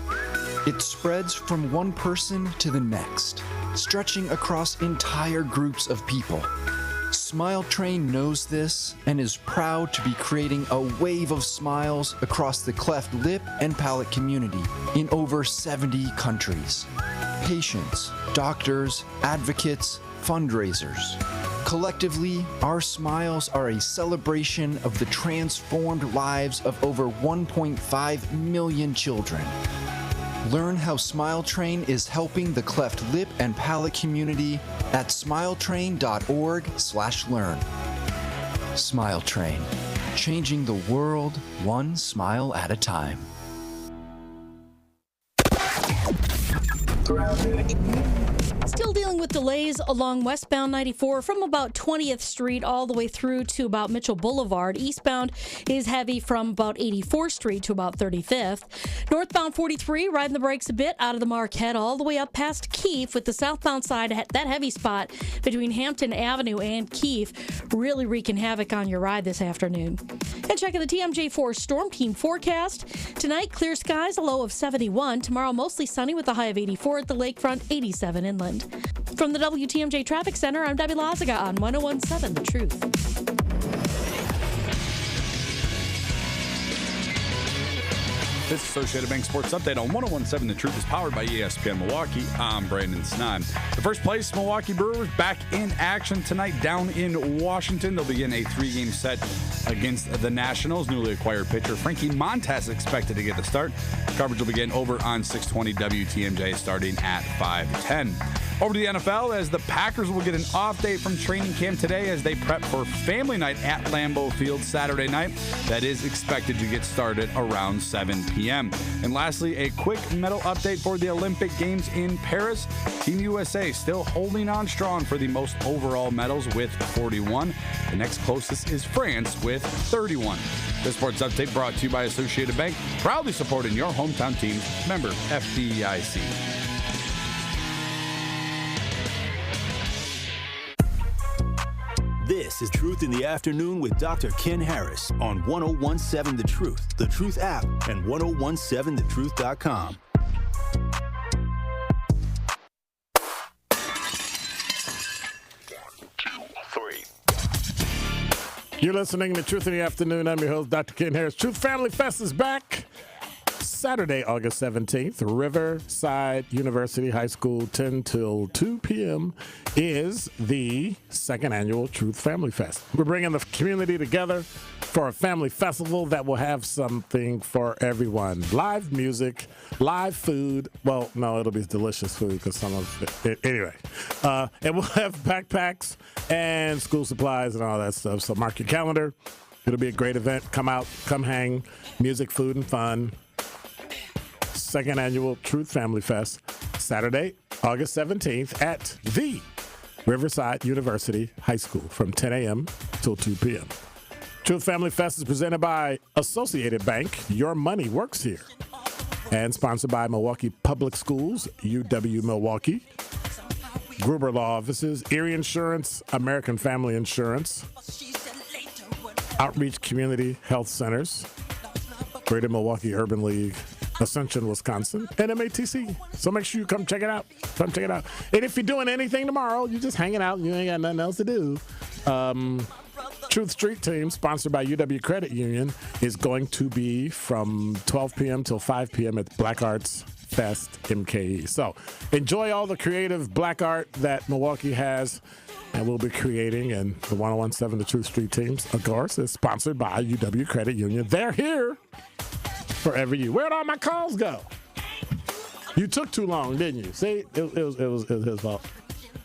It spreads from one person to the next, stretching across entire groups of people. Smile Train knows this and is proud to be creating a wave of smiles across the cleft lip and palate community in over 70 countries. Patients, doctors, advocates, fundraisers. Collectively, our smiles are a celebration of the transformed lives of over 1.5 million children. Learn how Smile Train is helping the cleft lip and palate community at smiletrain.org/learn. Smile Train, changing the world one smile at a time. Still dealing with delays along westbound 94 from about 20th Street all the way through to about Mitchell Boulevard. Eastbound is heavy from about 84th Street to about 35th. Northbound 43 riding the brakes a bit out of the Marquette all the way up past Keefe, with the southbound side, that heavy spot between Hampton Avenue and Keefe really wreaking havoc on your ride this afternoon. And checking the TMJ4 Storm Team forecast. Tonight, clear skies, a low of 71. Tomorrow, mostly sunny with a high of 84 at the lakefront, 87 inland. From the WTMJ Traffic Center, I'm Debbie Lazaga on 101.7 The Truth. This Associated Bank Sports Update on 101.7 The Truth is powered by ESPN Milwaukee. I'm Brandon Snod. The first place Milwaukee Brewers back in action tonight down in Washington. They'll begin a 3-game set against the Nationals. Newly acquired pitcher Frankie Montas expected to get the start. Coverage will begin over on 620 WTMJ starting at 5:10. Over to the NFL, as the Packers will get an off day from training camp today as they prep for family night at Lambeau Field Saturday night. That is expected to get started around 7 p.m. And lastly, a quick medal update for the Olympic Games in Paris. Team USA still holding on strong for the most overall medals with 41. The next closest is France with 31. This sports update brought to you by Associated Bank, proudly supporting your hometown teams. Member FDIC. This is Truth in the Afternoon with Dr. Ken Harris on 101.7 The Truth, The Truth app, and 1017thetruth.com. You're listening to Truth in the Afternoon. I'm your host, Dr. Ken Harris. Truth Family Fest is back Saturday, August 17th. Riverside University High School, 10 till 2 p.m. is the second annual Truth Family Fest. We're bringing the community together for a family festival that will have something for everyone. Live music, live food. Well, no, it'll be delicious food because some of it. Anyway, and we'll have backpacks and school supplies and all that stuff. So mark your calendar. It'll be a great event. Come out, come hang. Music, food, and fun. Second annual Truth Family Fest, Saturday, August 17th at the Riverside University High School from 10 a.m. till 2 p.m. Truth Family Fest is presented by Associated Bank. Your money works here. And sponsored by Milwaukee Public Schools, UW Milwaukee, Gruber Law Offices, Erie Insurance, American Family Insurance, Outreach Community Health Centers, Greater Milwaukee Urban League, Ascension, Wisconsin, and MATC. So make sure you come check it out. Come check it out. And if you're doing anything tomorrow, you're just hanging out and you ain't got nothing else to do. Truth Street Team, sponsored by UW Credit Union, is going to be from 12 p.m. till 5 p.m. at Black Arts Fest MKE. So enjoy all the creative black art that Milwaukee has and we'll be creating. And the 101.7 The Truth Street Teams, of course, is sponsored by UW Credit Union. They're here forever you. Where'd all my calls go? You took too long, didn't you? See, it was his fault.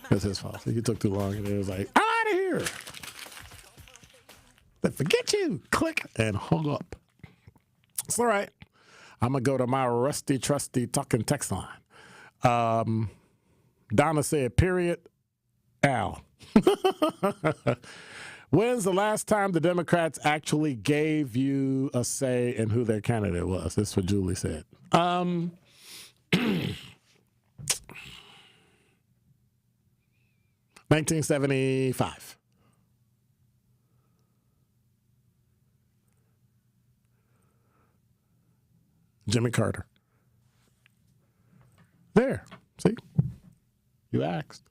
It was his fault. He took too long, and it was like, I'm out of here. But forget you. Click and hung up. It's all right. I'm going to go to my rusty, trusty talking text line. Donna said, period, Al. When's the last time the Democrats actually gave you a say in who their candidate was? That's what Julie said. 1975. Jimmy Carter. There. See? You asked.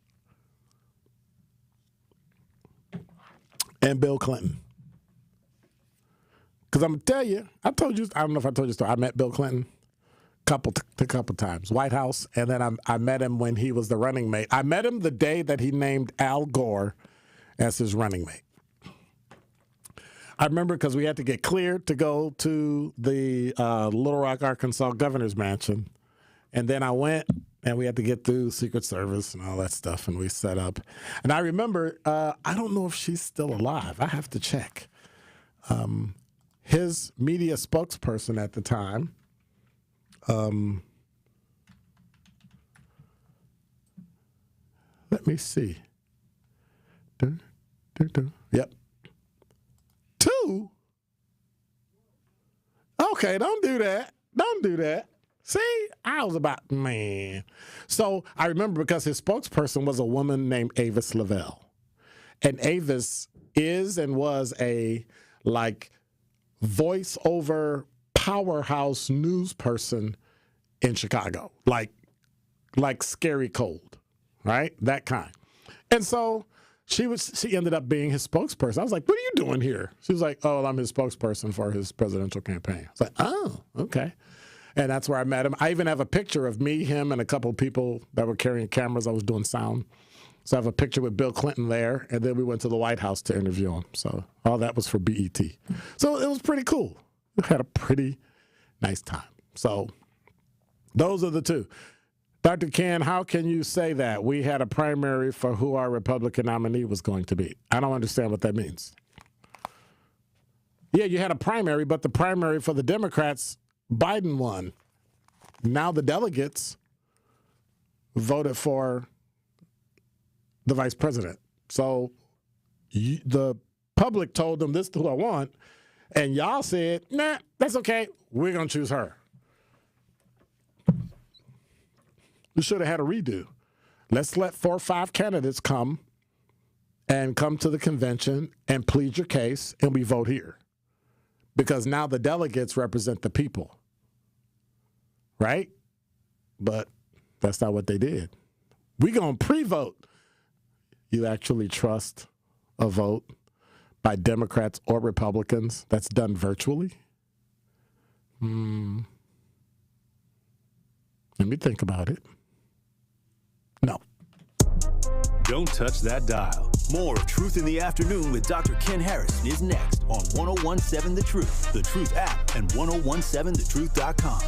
And Bill Clinton. Because I'm going to tell you, I don't know if I told you the story. I met Bill Clinton a couple times. White House, and then I met him when he was the running mate. I met him the day that he named Al Gore as his running mate. I remember because we had to get cleared to go to the Little Rock, Arkansas governor's mansion. And then I went, and we had to get through Secret Service and all that stuff, and we set up. And I remember, I don't know if she's still alive. I have to check. His media spokesperson at the time, let me see. Yep. 2? Okay, don't do that. Don't do that. See, I was about, man. So I remember because his spokesperson was a woman named Avis Lavelle. And Avis is and was a, voice-over powerhouse news person in Chicago. Like Scary Cold, right? That kind. And so she ended up being his spokesperson. I was like, what are you doing here? She was like, oh, I'm his spokesperson for his presidential campaign. I was like, oh, okay. And that's where I met him. I even have a picture of me, him, and a couple of people that were carrying cameras. I was doing sound. So I have a picture with Bill Clinton there, and then we went to the White House to interview him. So all that was for BET. So it was pretty cool. We had a pretty nice time. So those are the two. Dr. Ken, how can you say that? We had a primary for who our Republican nominee was going to be. I don't understand what that means. Yeah, you had a primary, but the primary for the Democrats, Biden won. Now the delegates voted for the vice president. So the public told them, this is who I want, and y'all said, nah, that's okay. We're going to choose her. We should have had a redo. Let's let 4 or 5 candidates come to the convention and plead your case, and we vote here. Because now the delegates represent the people. Right? But that's not what they did. We're going to pre-vote. You actually trust a vote by Democrats or Republicans that's done virtually? Let me think about it. No. Don't touch that dial. More of Truth in the Afternoon with Dr. Ken Harrison is next on 1017 The Truth, The Truth app, and 1017thetruth.com.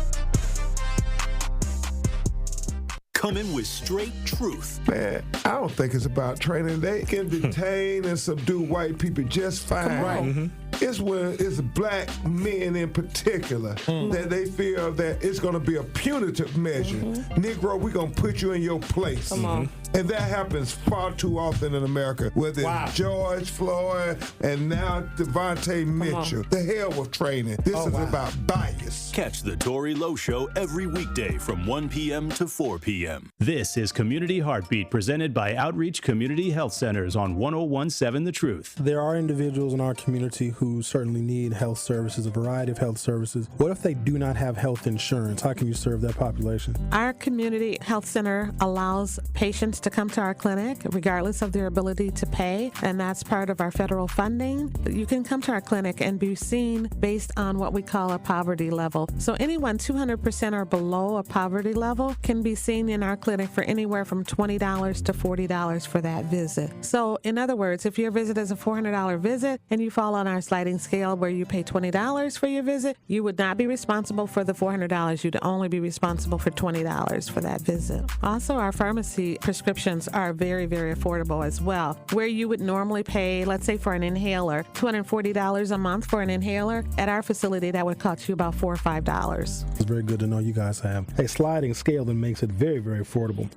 Coming with straight truth. Man, I don't think it's about training. They can detain and subdue white people just fine. Right. Mm-hmm. It's when it's black men in particular that they feel that it's going to be a punitive measure. Negro, we're going to put you in your place. Come on. And that happens far too often in America, whether it's George Floyd and now Devontae Mitchell. The hell with training. This is about bias. Catch the Tory Lowe Show every weekday from 1 p.m. to 4 p.m. This is Community Heartbeat, presented by Outreach Community Health Centers on 1017 The Truth. There are individuals in our community who certainly need health services, a variety of health services. What if they do not have health insurance? How can you serve that population? Our community health center allows patients to come to our clinic regardless of their ability to pay, and that's part of our federal funding. You can come to our clinic and be seen based on what we call a poverty level. So anyone 200% or below a poverty level can be seen in our clinic for anywhere from $20 to $40 for that visit. So in other words, if your visit is a $400 visit and you fall on our sliding scale where you pay $20 for your visit, you would not be responsible for the $400. You'd only be responsible for $20 for that visit. Also, our pharmacy prescriptions are very, very affordable as well. Where you would normally pay, let's say for an inhaler, $240 a month for an inhaler, at our facility that would cost you about $4 or $5. It's very good to know you guys have a sliding scale that makes it very, very affordable.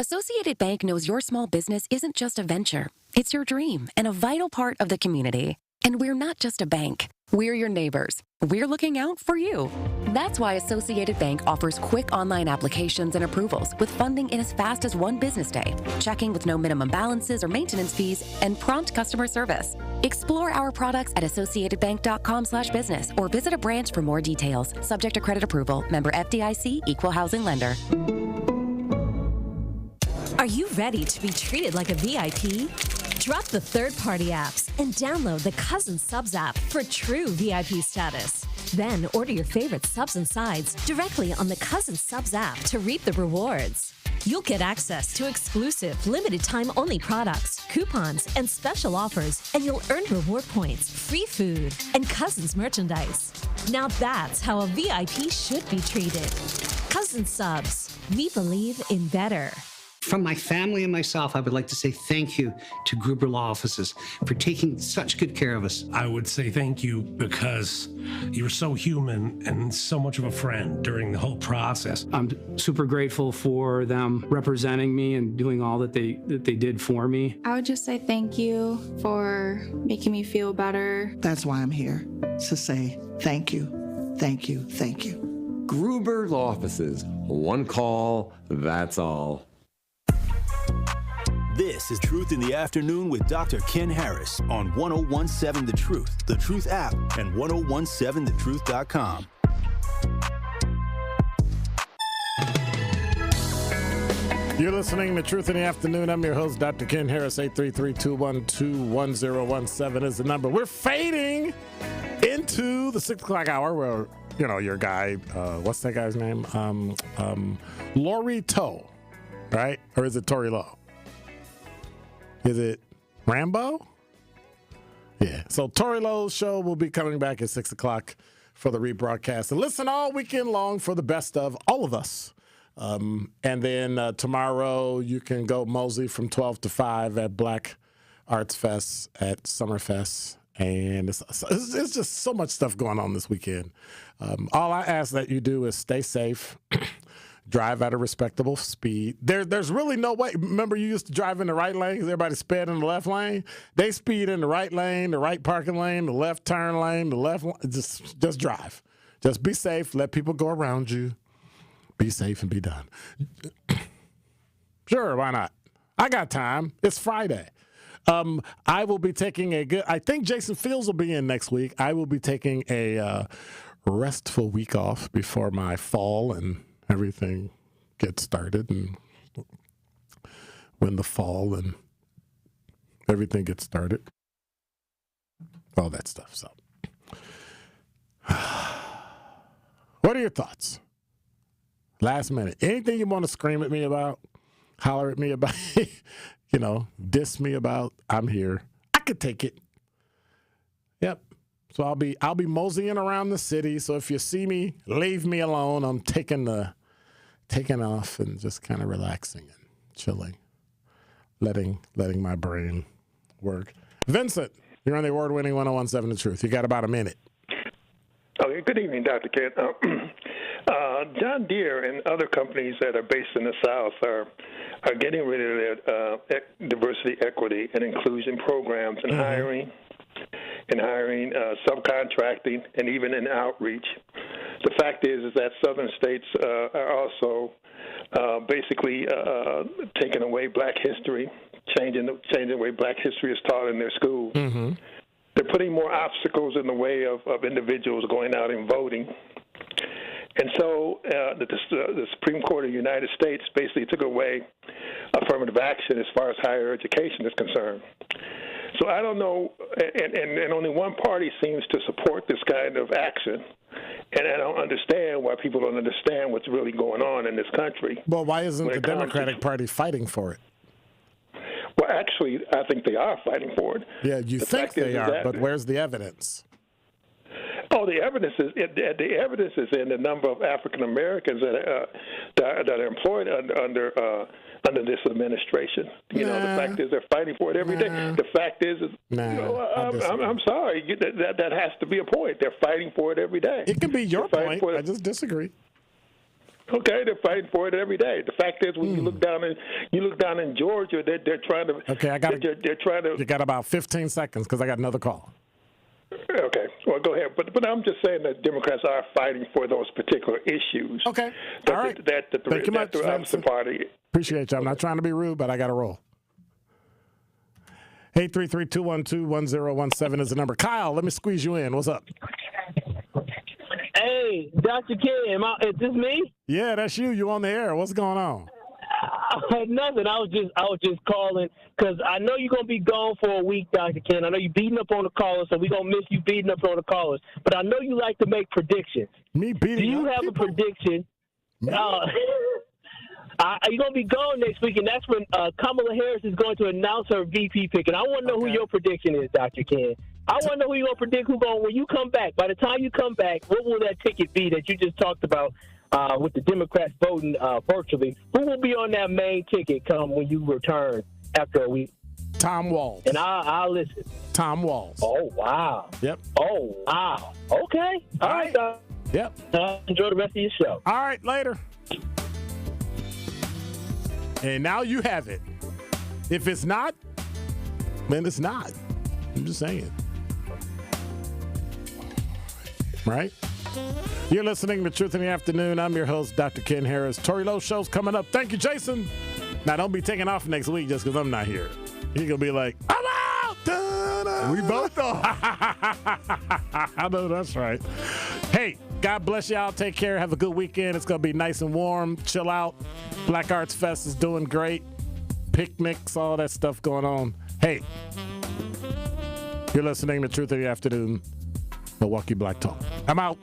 Associated Bank knows your small business isn't just a venture. It's your dream and a vital part of the community. And we're not just a bank. We're your neighbors. We're looking out for you. That's why Associated Bank offers quick online applications and approvals with funding in as fast as one business day, checking with no minimum balances or maintenance fees, and prompt customer service. Explore our products at associatedbank.com/business or visit a branch for more details. Subject to credit approval. Member FDIC, Equal Housing Lender. Are you ready to be treated like a VIP? Drop the third-party apps and download the Cousin Subs app for true VIP status. Then order your favorite subs and sides directly on the Cousin Subs app to reap the rewards. You'll get access to exclusive, limited-time only products, coupons, and special offers, and you'll earn reward points, free food, and Cousins merchandise. Now that's how a VIP should be treated. Cousin Subs. We believe in better. From my family and myself, I would like to say thank you to Gruber Law Offices for taking such good care of us. I would say thank you because you were so human and so much of a friend during the whole process. I'm super grateful for them representing me and doing all that they did for me. I would just say thank you for making me feel better. That's why I'm here, to say thank you, thank you, thank you. Gruber Law Offices. One call, that's all. This is Truth in the Afternoon with Dr. Ken Harris on 1017 The Truth app, and 1017thetruth.com. You're listening to Truth in the Afternoon. I'm your host, Dr. Ken Harris. 833-212-1017 is the number. We're fading into the 6 o'clock hour where, you know, your guy, what's that guy's name? Lori Toe, right? Or is it Tori Lowe? Is it Rambo? Yeah. So Tori Lowe's show will be coming back at 6 o'clock for the rebroadcast. And listen all weekend long for the best of all of us. And then tomorrow you can go mosey from 12 to 5 at Black Arts Fest at Summerfest. And it's just so much stuff going on this weekend. All I ask that you do is stay safe. Drive at a respectable speed. There's really no way. Remember, you used to drive in the right lane because everybody sped in the left lane? They speed in the right lane, the right parking lane, the left turn lane, the left lane. Just drive. Just be safe. Let people go around you. Be safe and be done. Sure, why not? I got time. It's Friday. I will be taking I think Jason Fields will be in next week. I will be taking a restful week off before my fall and everything gets started, and when the fall and everything gets started, all that stuff. So, what are your thoughts? Last minute. Anything you want to scream at me about, holler at me about, you know, diss me about, I'm here. I could take it. Yep. So I'll be moseying around the city. So if you see me, leave me alone. I'm taking off and just kind of relaxing and chilling, letting my brain work. Vincent, you're on the award-winning 1017 The Truth. You got about a minute. Okay, good evening, Dr. Kent. John Deere and other companies that are based in the South are getting rid of their diversity, equity, and inclusion programs in hiring, subcontracting, and even in outreach. The fact is that southern states are also basically taking away black history, changing the way black history is taught in their schools. Mm-hmm. They're putting more obstacles in the way of individuals going out and voting. And so the Supreme Court of the United States basically took away affirmative action as far as higher education is concerned. So I don't know, and only one party seems to support this kind of action. And I don't understand why people don't understand what's really going on in this country. Well, why isn't the Democratic Party fighting for it? Well, actually, I think they are fighting for it. Yeah, you think they are, but where's the evidence? Oh, the evidence is in the number of African Americans that are employed under this administration. You know, the fact is they're fighting for it every day. The fact is, I'm sorry, that has to be a point. They're fighting for it every day. It can be your point. I just disagree. Okay, they're fighting for it every day. The fact is, when you look down in Georgia, they're trying to. Okay, they're trying to. You got about 15 seconds because I got another call. Okay, well, go ahead. But I'm just saying that Democrats are fighting for those particular issues. Okay, all right. Thank you much, the party. Appreciate you. I'm not trying to be rude, but I got to roll. 833-212-1017 is the number. Kyle, let me squeeze you in. What's up? Hey, Dr. King, is this me? Yeah, that's you. You on the air. What's going on? Nothing. I was just calling because I know you're gonna be gone for a week, Dr. Ken. I know you're beating up on the callers, so we're gonna miss you beating up on the callers. But I know you like to make predictions. Me beating? Do you have a prediction? You're gonna be gone next week, and that's when Kamala Harris is going to announce her VP pick. And I want to know who your prediction is, Dr. Ken. I want to know who you're gonna predict when you come back. By the time you come back, what will that ticket be that you just talked about? With the Democrats voting virtually, who will be on that main ticket come when you return after a week? Tom Walz. And I'll listen. Tom Walz. Oh, wow. Yep. Oh, wow. Okay. All right. Yep. Enjoy the rest of your show. All right, later. And now you have it. If it's not, then it's not. I'm just saying. Right? You're listening to Truth in the Afternoon. I'm your host, Dr. Ken Harris. Tori Lowe's show's coming up. Thank you, Jason. Now, don't be taking off next week just because I'm not here. You're going to be like, I'm out! Da-da. We both are. I know that's right. Hey, God bless y'all. Take care. Have a good weekend. It's going to be nice and warm. Chill out. Black Arts Fest is doing great. Picnics, all that stuff going on. Hey, you're listening to Truth in the Afternoon. Milwaukee Black Talk. I'm out.